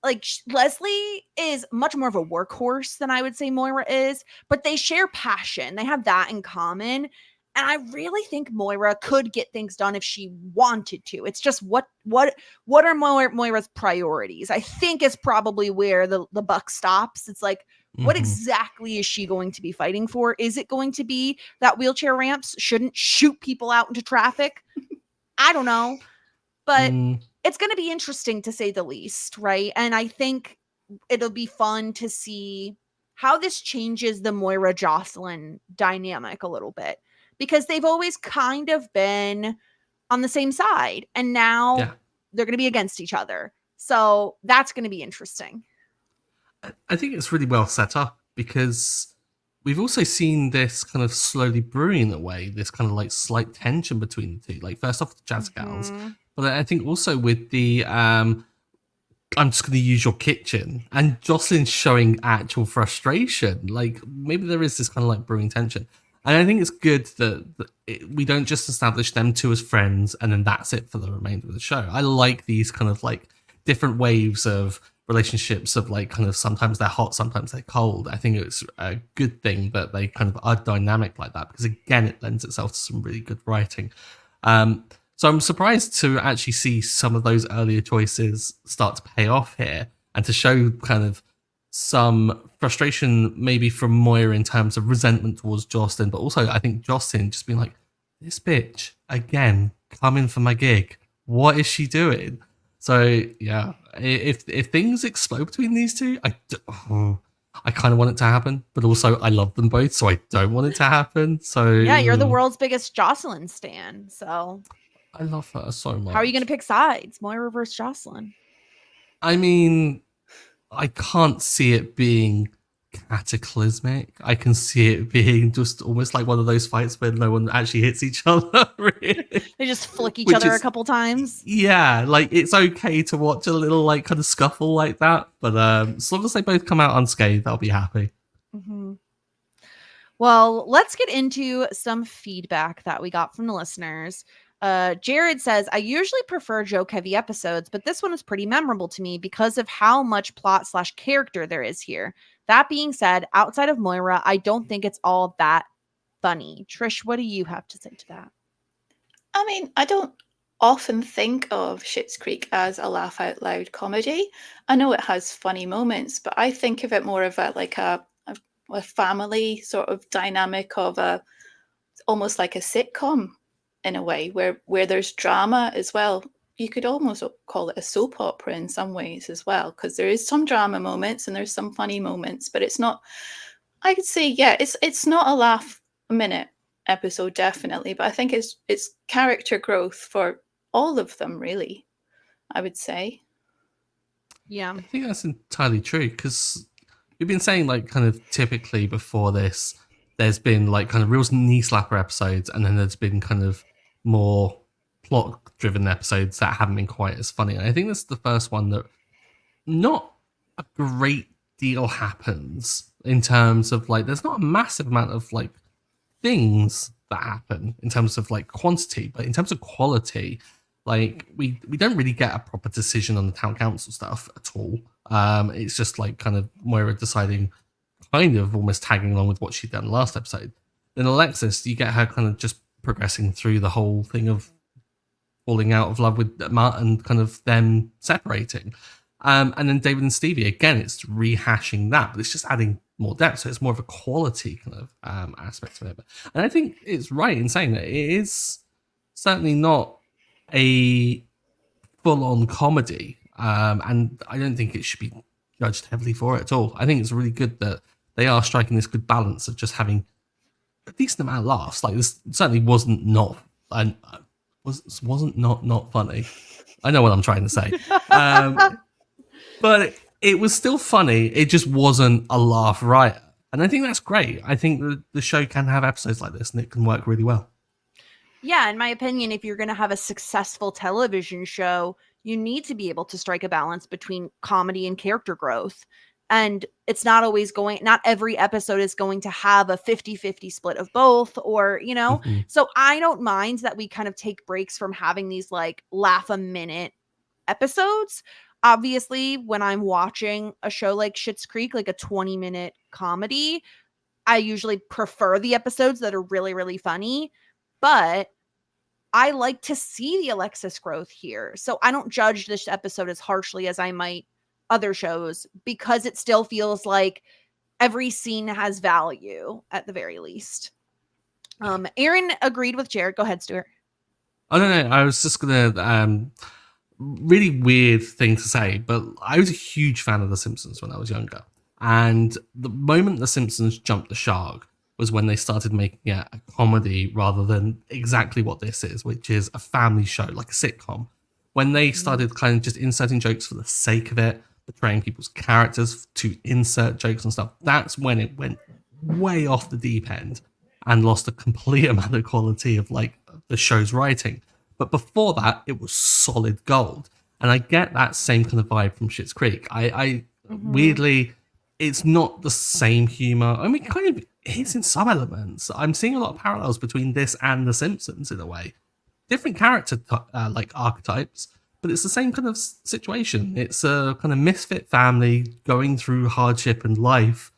like Leslie is much more of a workhorse than I would say Moira is, but they share passion. They have that in common. And I really think Moira could get things done if she wanted to. It's just what are Moira's priorities? I think is probably where the buck stops. It's like, what exactly is she going to be fighting for? Is it going to be that wheelchair ramps shouldn't shoot people out into traffic? I don't know. But it's going to be interesting to say the least, right? And I think it'll be fun to see how this changes the Moira Jocelyn dynamic a little bit, because they've always kind of been on the same side, and now they're going to be against each other. So that's going to be interesting. I think it's really well set up, because we've also seen this kind of slowly brewing away, this kind of like slight tension between the two. Like first off, the Jazz Gals, but I think also with the I'm just going to use your kitchen, and Jocelyn showing actual frustration. Like maybe there is this kind of like brewing tension. And I think it's good that we don't just establish them two as friends and then that's it for the remainder of the show. I like these kind of like different waves of relationships of like kind of sometimes they're hot, sometimes they're cold. I think it's a good thing that they kind of are dynamic like that, because again, it lends itself to some really good writing. So I'm surprised to actually see some of those earlier choices start to pay off here, and to show kind of some frustration maybe from Moira in terms of resentment towards Jocelyn, but also I think Jocelyn just being like, this bitch again coming for my gig, what is she doing? So yeah, if things explode between these two, I kind of want it to happen, but also I love them both, so I don't want it to happen. So yeah, you're the world's biggest Jocelyn stan, so I love her so much. How are you going to pick sides? Moira versus Jocelyn? I mean, I can't see it being cataclysmic. I can see it being just almost like one of those fights where no one actually hits each other. Really. They just flick each other a couple times. Yeah, like it's okay to watch a little like kind of scuffle like that, but as long as they both come out unscathed, I'll be happy. Mm-hmm. Well, let's get into some feedback that we got from the listeners. Jared says, I usually prefer joke-heavy episodes, but this one was pretty memorable to me because of how much plot/character there is here. That being said, outside of Moira, I don't think it's all that funny. Trish, what do you have to say to that? I mean, I don't often think of Schitt's Creek as a laugh-out-loud comedy. I know it has funny moments, but I think of it more of a family sort of dynamic of almost like a sitcom in a way where there's drama as well. You could almost call it a soap opera in some ways as well, because there is some drama moments and there's some funny moments, but it's not, I could say, yeah, it's not a laugh a minute episode, definitely, but I think it's character growth for all of them, really, I would say. Yeah. I think that's entirely true, because we've been saying like kind of typically before this, there's been like kind of real knee slapper episodes, and then there's been kind of more plot driven episodes that haven't been quite as funny. And I think this is the first one that not a great deal happens in terms of like, there's not a massive amount of like things that happen in terms of like quantity, but in terms of quality, like we don't really get a proper decision on the town council stuff at all. It's just like kind of Moira deciding, kind of almost tagging along with what she'd done last episode. Then Alexis, you get her kind of just progressing through the whole thing of falling out of love with Matt and kind of them separating. And then David and Stevie, again, it's rehashing that, but it's just adding more depth. So it's more of a quality kind of aspect of it. And I think it's right in saying that it is certainly not a full-on comedy. And I don't think it should be judged heavily for it at all. I think it's really good that they are striking this good balance of just having a decent amount of laughs. Like this certainly wasn't not funny. I know what I'm trying to say. But it was still funny. It just wasn't a laugh riot. And I think that's great. I think the show can have episodes like this and it can work really well. Yeah, in my opinion, if you're going to have a successful television show, you need to be able to strike a balance between comedy and character growth. And it's not always not every episode is going to have a 50-50 split of both, or, you know, So I don't mind that we kind of take breaks from having these like laugh a minute episodes. Obviously, when I'm watching a show like Schitt's Creek, like a 20-minute comedy, I usually prefer the episodes that are really, really funny, but I like to see the Alexis growth here. So I don't judge this episode as harshly as I might other shows, because it still feels like every scene has value at the very least. Aaron agreed with Jared. Go ahead, Stuart. I don't know. I was just gonna really weird thing to say, but I was a huge fan of The Simpsons when I was younger. And the moment The Simpsons jumped the shark was when they started making it a comedy rather than exactly what this is, which is a family show, like a sitcom. When they started kind of just inserting jokes for the sake of it, betraying people's characters to insert jokes and stuff, that's when it went way off the deep end and lost a complete amount of quality of like the show's writing. But before that, it was solid gold. And I get that same kind of vibe from Schitt's Creek. I weirdly, it's not the same humor. I mean, kind of is in some elements. I'm seeing a lot of parallels between this and The Simpsons in a way. Different character like archetypes, but it's the same kind of situation. It's a kind of misfit family going through hardship and life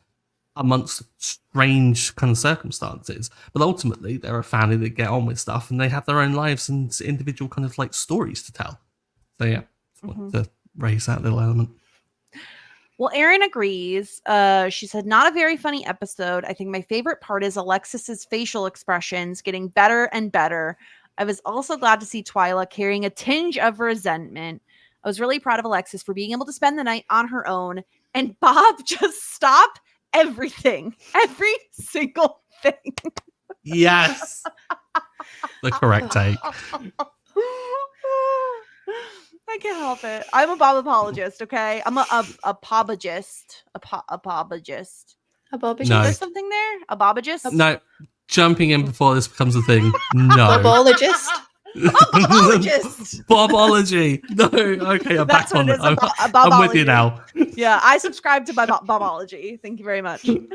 amongst strange kind of circumstances, but ultimately they're a family that get on with stuff and they have their own lives and individual kind of like stories to tell. So yeah, just wanted to raise that little element. Well, Erin agrees. She said, not a very funny episode. I think my favorite part is Alexis's facial expressions getting better and better. I was also glad to see Twyla carrying a tinge of resentment. I was really proud of Alexis for being able to spend the night on her own, and Bob just stopped everything, every single thing. Yes. The correct take. I can't help it. I'm a Bob apologist, okay? I'm a apologist. Apologist. A bobby No. There's something there? A bobagist? No, jumping in before this becomes a thing. No. Bobologist. Bobologist. Bobology. No. Okay, I'm That's back on what it. it is. I'm with you now. Yeah, I subscribe to Bobology. Thank you very much. No.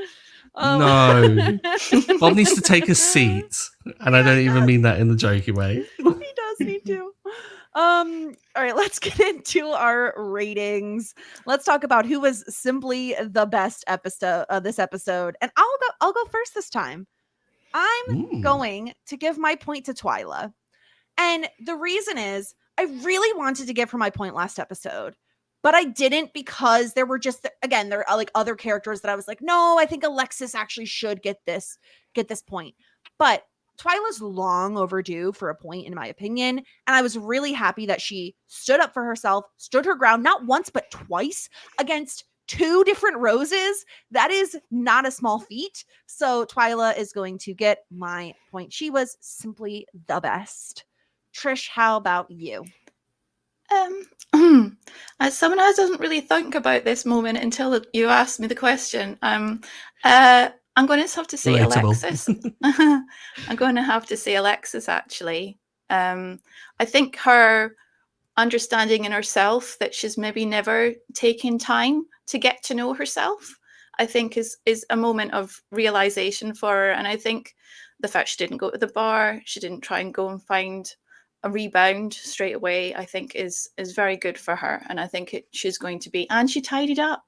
Bob needs to take a seat. And I don't even mean that in the jokey way. He does need to. All right, let's get into our ratings. Let's talk about who was simply the best episode of this episode. And I'll go first this time. I'm going to give my point to Twyla. And the reason is I really wanted to give her my point last episode, but I didn't because there were just, again, there are like other characters that I was like, no, I think Alexis actually should get this point. But Twyla's long overdue for a point, in my opinion. And I was really happy that she stood up for herself, stood her ground, not once, but twice against 2 different roses. That is not a small feat. So Twyla is going to get my point. She was simply the best. Trish, how about you? As someone who doesn't really think about this moment until you asked me the question, I'm going to have to say Relatable. Alexis. I'm going to have to say Alexis, actually. I think her understanding in herself that she's maybe never taken time to get to know herself, I think is a moment of realization for her. And I think the fact she didn't go to the bar, she didn't try and go and find a rebound straight away, I think is very good for her. And I think she's going to be, and she tidied up.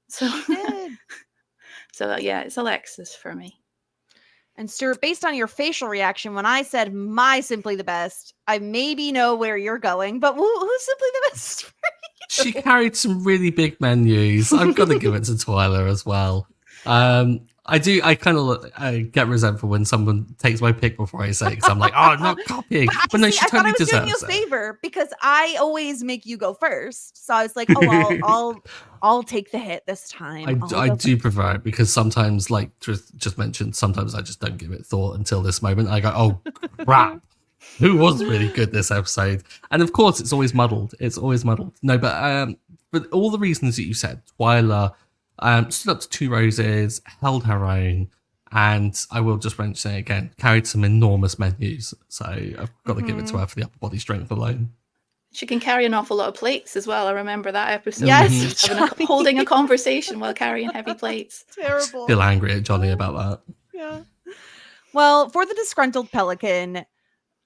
So So yeah, it's Alexis for me. And Stuart, based on your facial reaction when I said my simply the best, I maybe know where you're going, but who's simply the best for you? She carried some really big menus. I've got to give it to Twyla as well. I kind of get resentful when someone takes my pick before I say it, because I'm like, oh, I'm not copying. But no, she totally deserves it. I thought I was doing you a favor because I always make you go first. So I was like, oh, I'll take the hit this time. I do prefer it because sometimes, like Trish just mentioned, sometimes I just don't give it thought until this moment. I go, oh, crap. Who was really good this episode? And of course, it's always muddled. No, but for all the reasons that you said, Twyla stood up to 2 roses, held her own, and I will just mention it again, carried some enormous menus. So I've got to give it to her for the upper body strength alone. She can carry an awful lot of plates as well. I remember that episode. Yes. Holding a conversation while carrying heavy plates. Terrible. Still angry at Johnny about that. Yeah. Well, for the disgruntled pelican,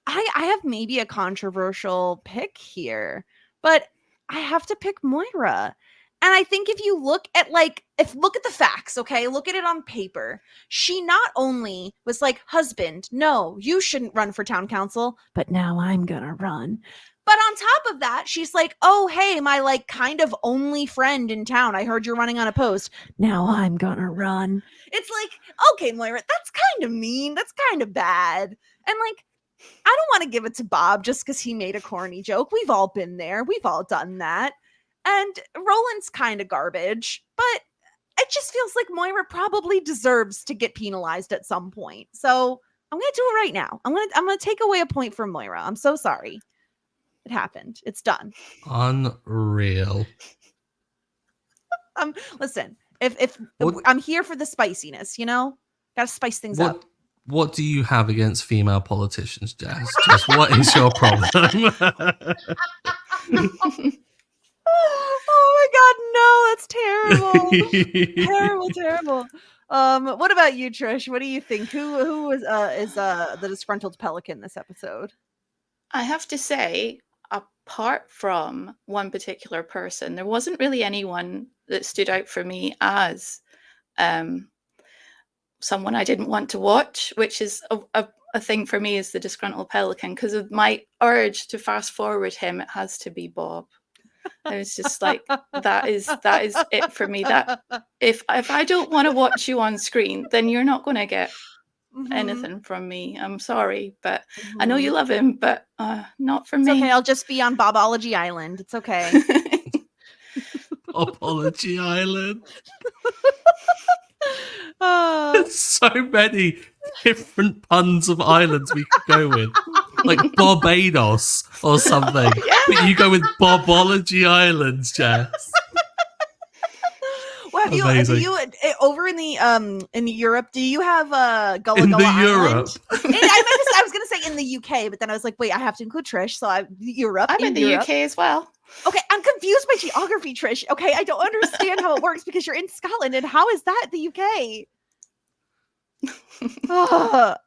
I have maybe a controversial pick here, but I have to pick Moira. And I think if you look at look at the facts, okay, look at it on paper. She not only was like, husband, no, you shouldn't run for town council, but now I'm gonna run. But on top of that, she's like, oh, hey, my like kind of only friend in town. I heard you're running unopposed. Now I'm gonna run. It's like, okay, Moira, that's kind of mean. That's kind of bad. And like, I don't want to give it to Bob just because he made a corny joke. We've all been there. We've all done that. And Roland's kind of garbage, but it just feels like Moira probably deserves to get penalized at some point. So I'm going to do it right now. I'm going to take away a point from Moira. I'm so sorry. It happened. It's done. Unreal. Listen, if I'm here for the spiciness, got to spice things up. What do you have against female politicians, Jess? Just what is your problem? Oh my God, no, that's terrible. terrible. What about you, Trish? What do you think? Who is the disgruntled pelican this episode? I have to say, apart from one particular person, there wasn't really anyone that stood out for me as someone I didn't want to watch, which is a thing for me is the disgruntled pelican, because of my urge to fast forward him. It has to be Bob. And it's just like that is it for me. That if I don't want to watch you on screen, then you're not going to get anything from me. I'm sorry, but I know you love him, but not for me. It's okay, I'll just be on Bobology Island. It's okay. Bobology Island. There's so many different puns of islands we could go with. like Barbados or something. But you go with Bobology Island, Jess. Well, do Amazing. you over in the Europe? Do you have Gullah In Gullah the Island? Europe. I was gonna say in the UK, but then I was like, wait, I have to include Trish, so Europe. I'm in the Europe. UK as well. Okay, I'm confused by geography, Trish. Okay, I don't understand how it works because you're in Scotland, and how is that the UK?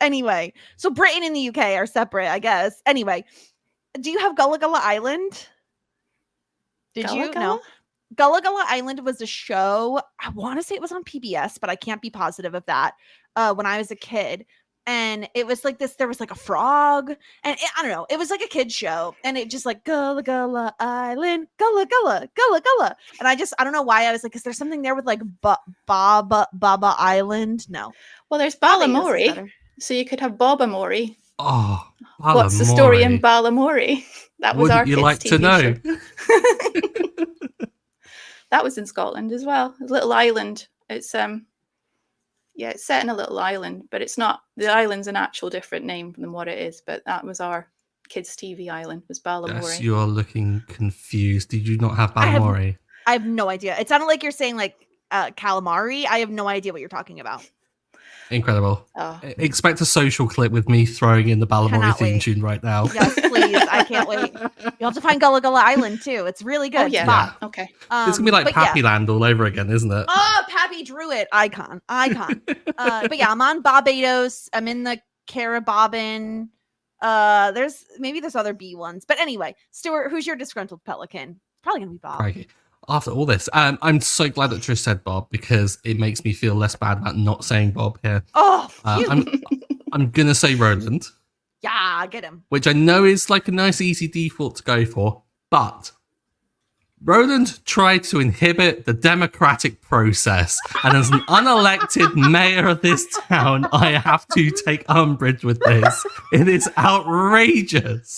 Anyway, so Britain and the UK are separate, I guess. Anyway, do you have Gullah Gullah Island? Did Gullah you? Gullah? No. Gullah Gullah Island was a show. I want to say it was on PBS, but I can't be positive of that. When I was a kid, and it was like this. There was like a frog, and I don't know. It was like a kid's show, and it just like Gullah Gullah Island, Gullah Gullah Gullah Gullah. And I don't know why I was like, is there something there with like Baba Island? No. Well, there's Barbados is Balamori, better. so you could have Bobamori. Oh, What's the story in Balamori? Balamori? That was Wouldn't our you kids' like to TV know? show. That was in Scotland as well. A little island. It's it's set in a little island, but it's not. The island's an actual different name than what it is. But that was our kids' TV island. Was Balamori? Yes, you are looking confused. Did you not have Balamori? I have no idea. It sounded like you're saying like calamari. I have no idea what you're talking about. Incredible. Oh. Expect a social clip with me throwing in the Balamori Cannot theme wait. tune right now. Yes, please. I can't wait. You'll have to find Gullah Gullah Island too. It's really good. Oh yeah. Spot. Okay. It's gonna be like but Pappy Land all over again, isn't it? Oh, Pappy Druid, icon. But yeah, I'm on Barbados. I'm in the Caribbean. There's other B ones, but anyway, Stuart, who's your disgruntled pelican? Probably gonna be Bob. Crikey. After all this, I'm so glad that Trish said Bob because it makes me feel less bad about not saying Bob here. Oh, I'm gonna say Roland, yeah, get him. which I know is like a nice easy default to go for, but Roland tried to inhibit the democratic process, and as an unelected mayor of this town, I have to take umbrage with this. It is outrageous.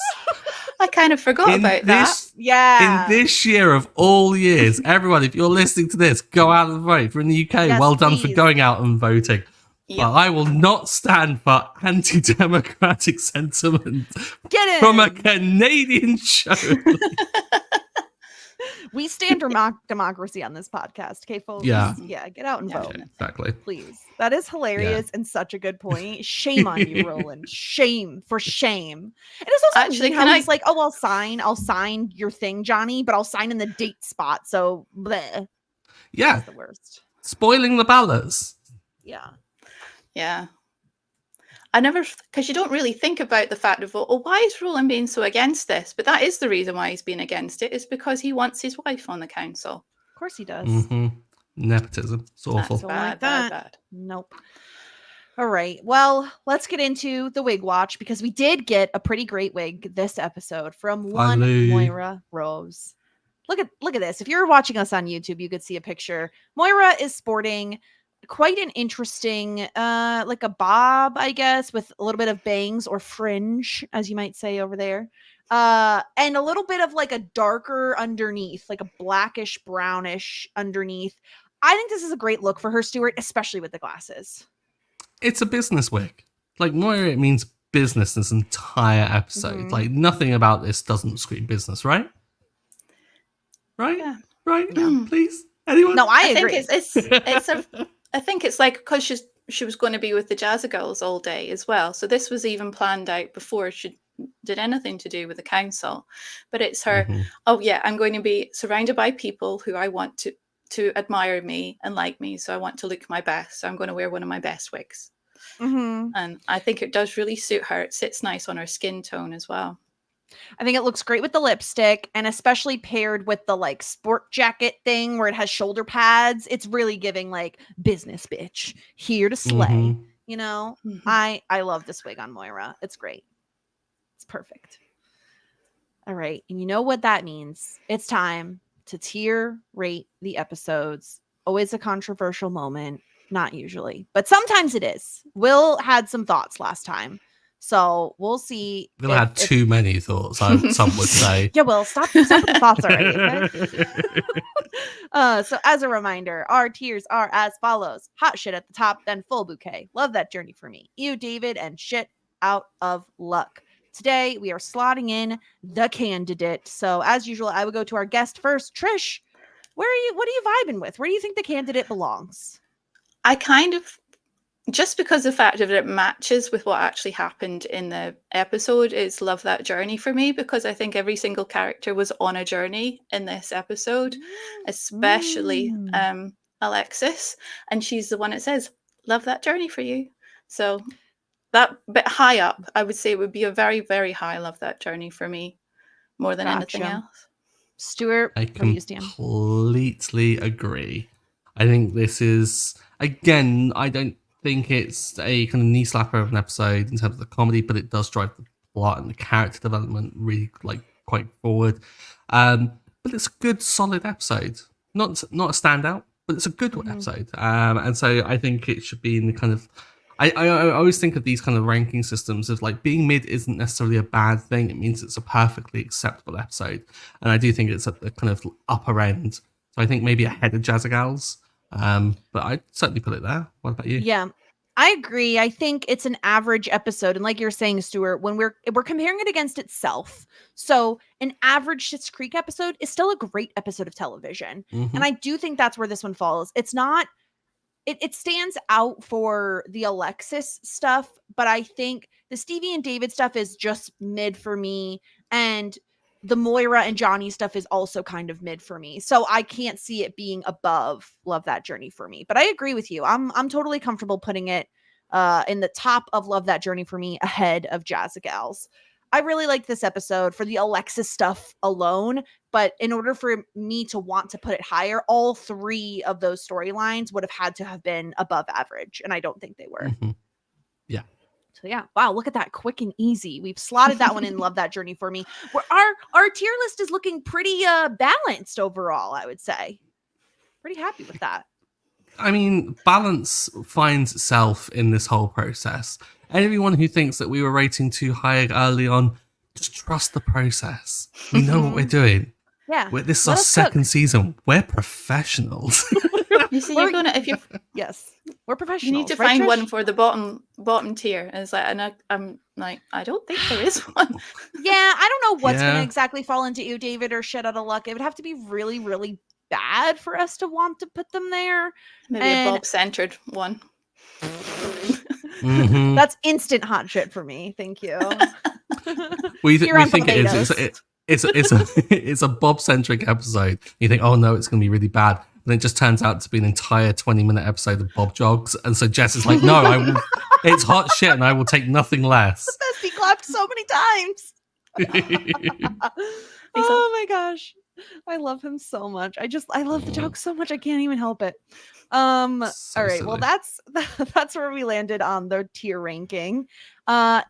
I kind of forgot about that. Yeah. In this year of all years, everyone, if you're listening to this, go out and vote. If you're in the UK, Yes, well done for please. going out and voting. Yep. But I will not stand for anti-democratic sentiment Get him. from a Canadian show. We stand democracy on this podcast. Okay, folks. Yeah. Yeah, get out and vote. Yeah, exactly. Please. That is hilarious and such a good point. Shame on you, Roland. Shame for shame. And it's also Actually, mean can how I- he's like, oh, I'll sign your thing, Johnny, but I'll sign in the date spot. So bleh. Yeah, That's the worst. spoiling the ballots. Yeah. Yeah. I never, because you don't really think about the fact of, oh, why is Roland being so against this? But that is the reason why he's been against it, is because he wants his wife on the council. Of course he does. Mm-hmm. Nepotism. It's awful. That's Don't bad, like bad, that. bad. Nope. All right. Well, let's get into the wig watch because we did get a pretty great wig this episode from one Finally. Moira Rose. Look at this. If you're watching us on YouTube, you could see a picture. Moira is sporting quite an interesting like a bob, I guess, with a little bit of bangs or fringe, as you might say over there. And a little bit of like a darker underneath, like a blackish brownish underneath. I think this is a great look for her, Stuart, especially with the glasses. It's a business wig. Like Moira, it means business this entire episode. Mhm. Like nothing about this doesn't scream business, right? Right? Yeah. Right? Mm. Please? Anyone? No, I think agree. I think it's like because she was going to be with the Jazzy Girls all day as well. So this was even planned out before she did anything to do with the council. But it's her, Mhm. oh yeah, I'm going to be surrounded by people who I want to admire me and like me. So I want to look my best. So I'm going to wear one of my best wigs. Mhm. And I think it does really suit her. It sits nice on her skin tone as well. I think it looks great with the lipstick, and especially paired with the like sport jacket thing where it has shoulder pads. It's really giving like business bitch here to slay. Mhm. You know, Mhm. I love this wig on Moira. It's great. It's perfect. All right, and you know what that means? It's time to tier rate the episodes. Always a controversial moment. Not usually, but sometimes it is. Will had some thoughts last time. So we'll see. Will had too many thoughts, some would say. Yeah, well, stop with the thoughts already. Okay? So as a reminder, our tiers are as follows: hot shit at the top, then full bouquet. Love that journey for me. You, David, and shit out of luck. today we are slotting in the candidate. So as usual, I would go to our guest first. Trish, what are you vibing with? Where do you think the candidate belongs? I kind of, just because the fact that it matches with what actually happened in the episode, is Love That Journey for me, because I think every single character was on a journey in this episode, especially Alexis, and she's the one that says, love that journey for you. So that bit high up, I would say it would be a very, very high Love That Journey for me, more than anything else. Stuart, I where do you stand? completely agree. I think this is, again, I don't think it's a kind of knee slapper of an episode in terms of the comedy, but it does drive the plot and the character development really quite forward. But it's a good, solid episode. Not a standout, but it's a good episode. And so I think it should be in the kind of, I always think of these kind of ranking systems of like being mid isn't necessarily a bad thing. It means it's a perfectly acceptable episode. And I do think it's at the kind of upper end. So I think maybe ahead of Jazzagals. But I'd certainly put it there. What about you? Yeah, I agree. I think it's an average episode. And like you're saying, Stuart, when we're comparing it against itself. So an average Schitt's Creek episode is still a great episode of television. And I do think that's where this one falls. It's not, it stands out for the Alexis stuff, but I think the Stevie and David stuff is just mid for me. And the Moira and Johnny stuff is also kind of mid for me. So I can't see it being above Love That Journey for me. But I agree with you. I'm totally comfortable putting it in the top of Love That Journey for me, ahead of Jazzagals. I really like this episode for the Alexis stuff alone, but in order for me to want to put it higher, all three of those storylines would have had to have been above average, and I don't think they were. Yeah. So yeah, wow, look at that, quick and easy. We've slotted that one in Love That Journey for me. Where our tier list is looking pretty balanced overall, I would say. Pretty happy with that. I mean, balance finds itself in this whole process. Anyone who thinks that we were rating too high early on, just trust the process. We know what we're doing. Yeah. This is our second season. We're professionals. You see, you're gonna, if you, yes, we're professionals. you need to find one for the bottom tier. And it's like, and I'm like, I don't think there is one. Yeah, I don't know what's gonna exactly fall into you, David, or shit out of luck. It would have to be really, really bad for us to want to put them there. Maybe a Bob-centered one. That's instant hot shit for me. Thank you. we think it's a Bob-centric episode. You think, oh no, it's going to be really bad. And it just turns out to be an entire 20-minute episode of Bob Jogs. And so Jess is like, no, it's hot shit and I will take nothing less. He clapped so many times. Oh my gosh. I love him so much. I love the joke so much. I can't even help it. All right. Silly. Well, that's where we landed on the tier ranking.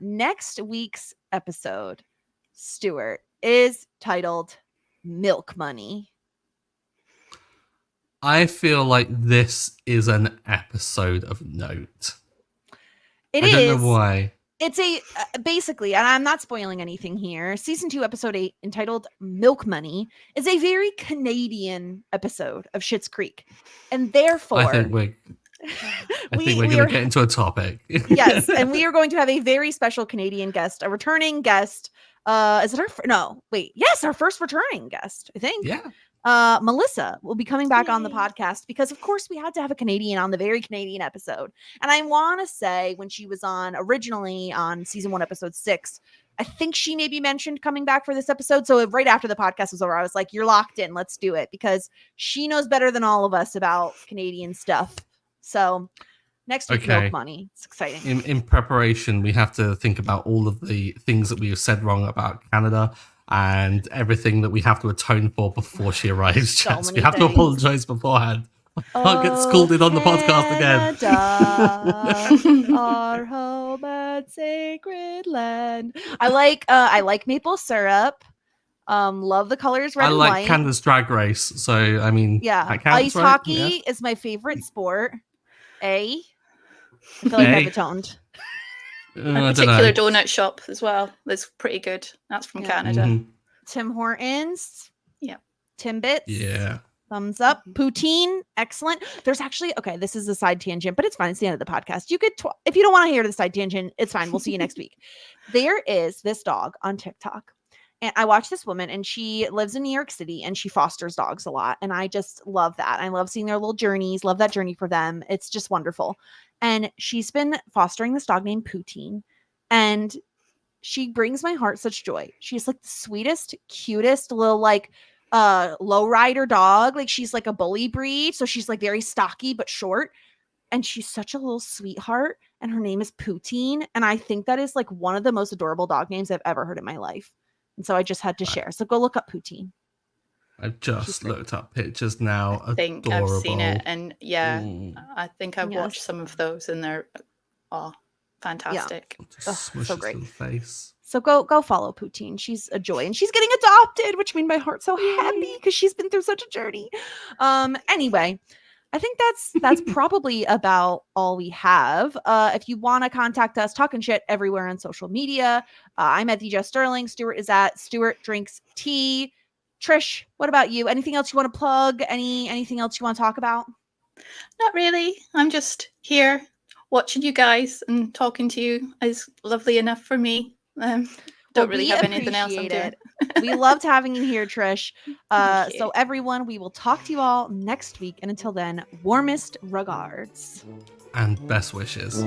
Next week's episode, Stuart, is titled Milk Money. I feel like this is an episode of note. I don't know why. It's basically, and I'm not spoiling anything here, season 2, episode 8, entitled Milk Money, is a very Canadian episode of Schitt's Creek. And therefore, I think we're going to get into a topic. Yes, and we are going to have a very special Canadian guest, a returning guest. Is it our first returning guest, I think. Yeah. Melissa will be coming back on the podcast because, of course, we had to have a Canadian on the very Canadian episode. And I want to say when she was on originally on season 1, episode 6, I think she maybe mentioned coming back for this episode. So right after the podcast was over, I was like, you're locked in. Let's do it, because she knows better than all of us about Canadian stuff. So next week, Milk Money. It's exciting. In preparation, we have to think about all of the things that we have said wrong about Canada and everything that we have to atone for before she arrives. So we have to apologize beforehand. I can't get scolded on the podcast again. Our home and sacred land. I like maple syrup. Love the colors red and white. I like Canada's Drag Race. So I mean, ice hockey is my favorite sport. I feel like I've atoned. A particular donut shop as well. That's pretty good. That's from Canada. Tim Hortons. Yeah. Timbits. Yeah. Thumbs up. Poutine, excellent. There's actually, okay, this is a side tangent, but it's fine. It's the end of the podcast. You could, if you don't want to hear the side tangent, it's fine. We'll see you next week. There is this dog on TikTok. And I watch this woman, and she lives in New York City, and she fosters dogs a lot. And I just love that. I love seeing their little journeys, love that journey for them. It's just wonderful. And she's been fostering this dog named Poutine. And she brings my heart such joy. She's like the sweetest, cutest little like lowrider dog. Like she's like a bully breed. So she's like very stocky but short. And she's such a little sweetheart. And her name is Poutine. And I think that is like one of the most adorable dog names I've ever heard in my life. And so I just had to share. So go look up Poutine. I've just looked up pictures now. I think Adorable. I've seen it. And I think I've watched some of those, and they're fantastic. Yeah. So great. Face. So go follow Poutine. She's a joy, and she's getting adopted, which made my heart so happy because she's been through such a journey. Anyway, I think that's probably about all we have. If you want to contact us, talking shit everywhere on social media. I'm at the Jess Sterling. Stuart is at Stuart Drinks Tea. Trish, what about you? Anything else you want to plug? Anything else you want to talk about? Not really. I'm just here watching you guys, and talking to you is lovely enough for me. Don't really have anything else I'm doing. We loved having you here, Trish. So everyone, we will talk to you all next week. And until then, warmest regards. And best wishes.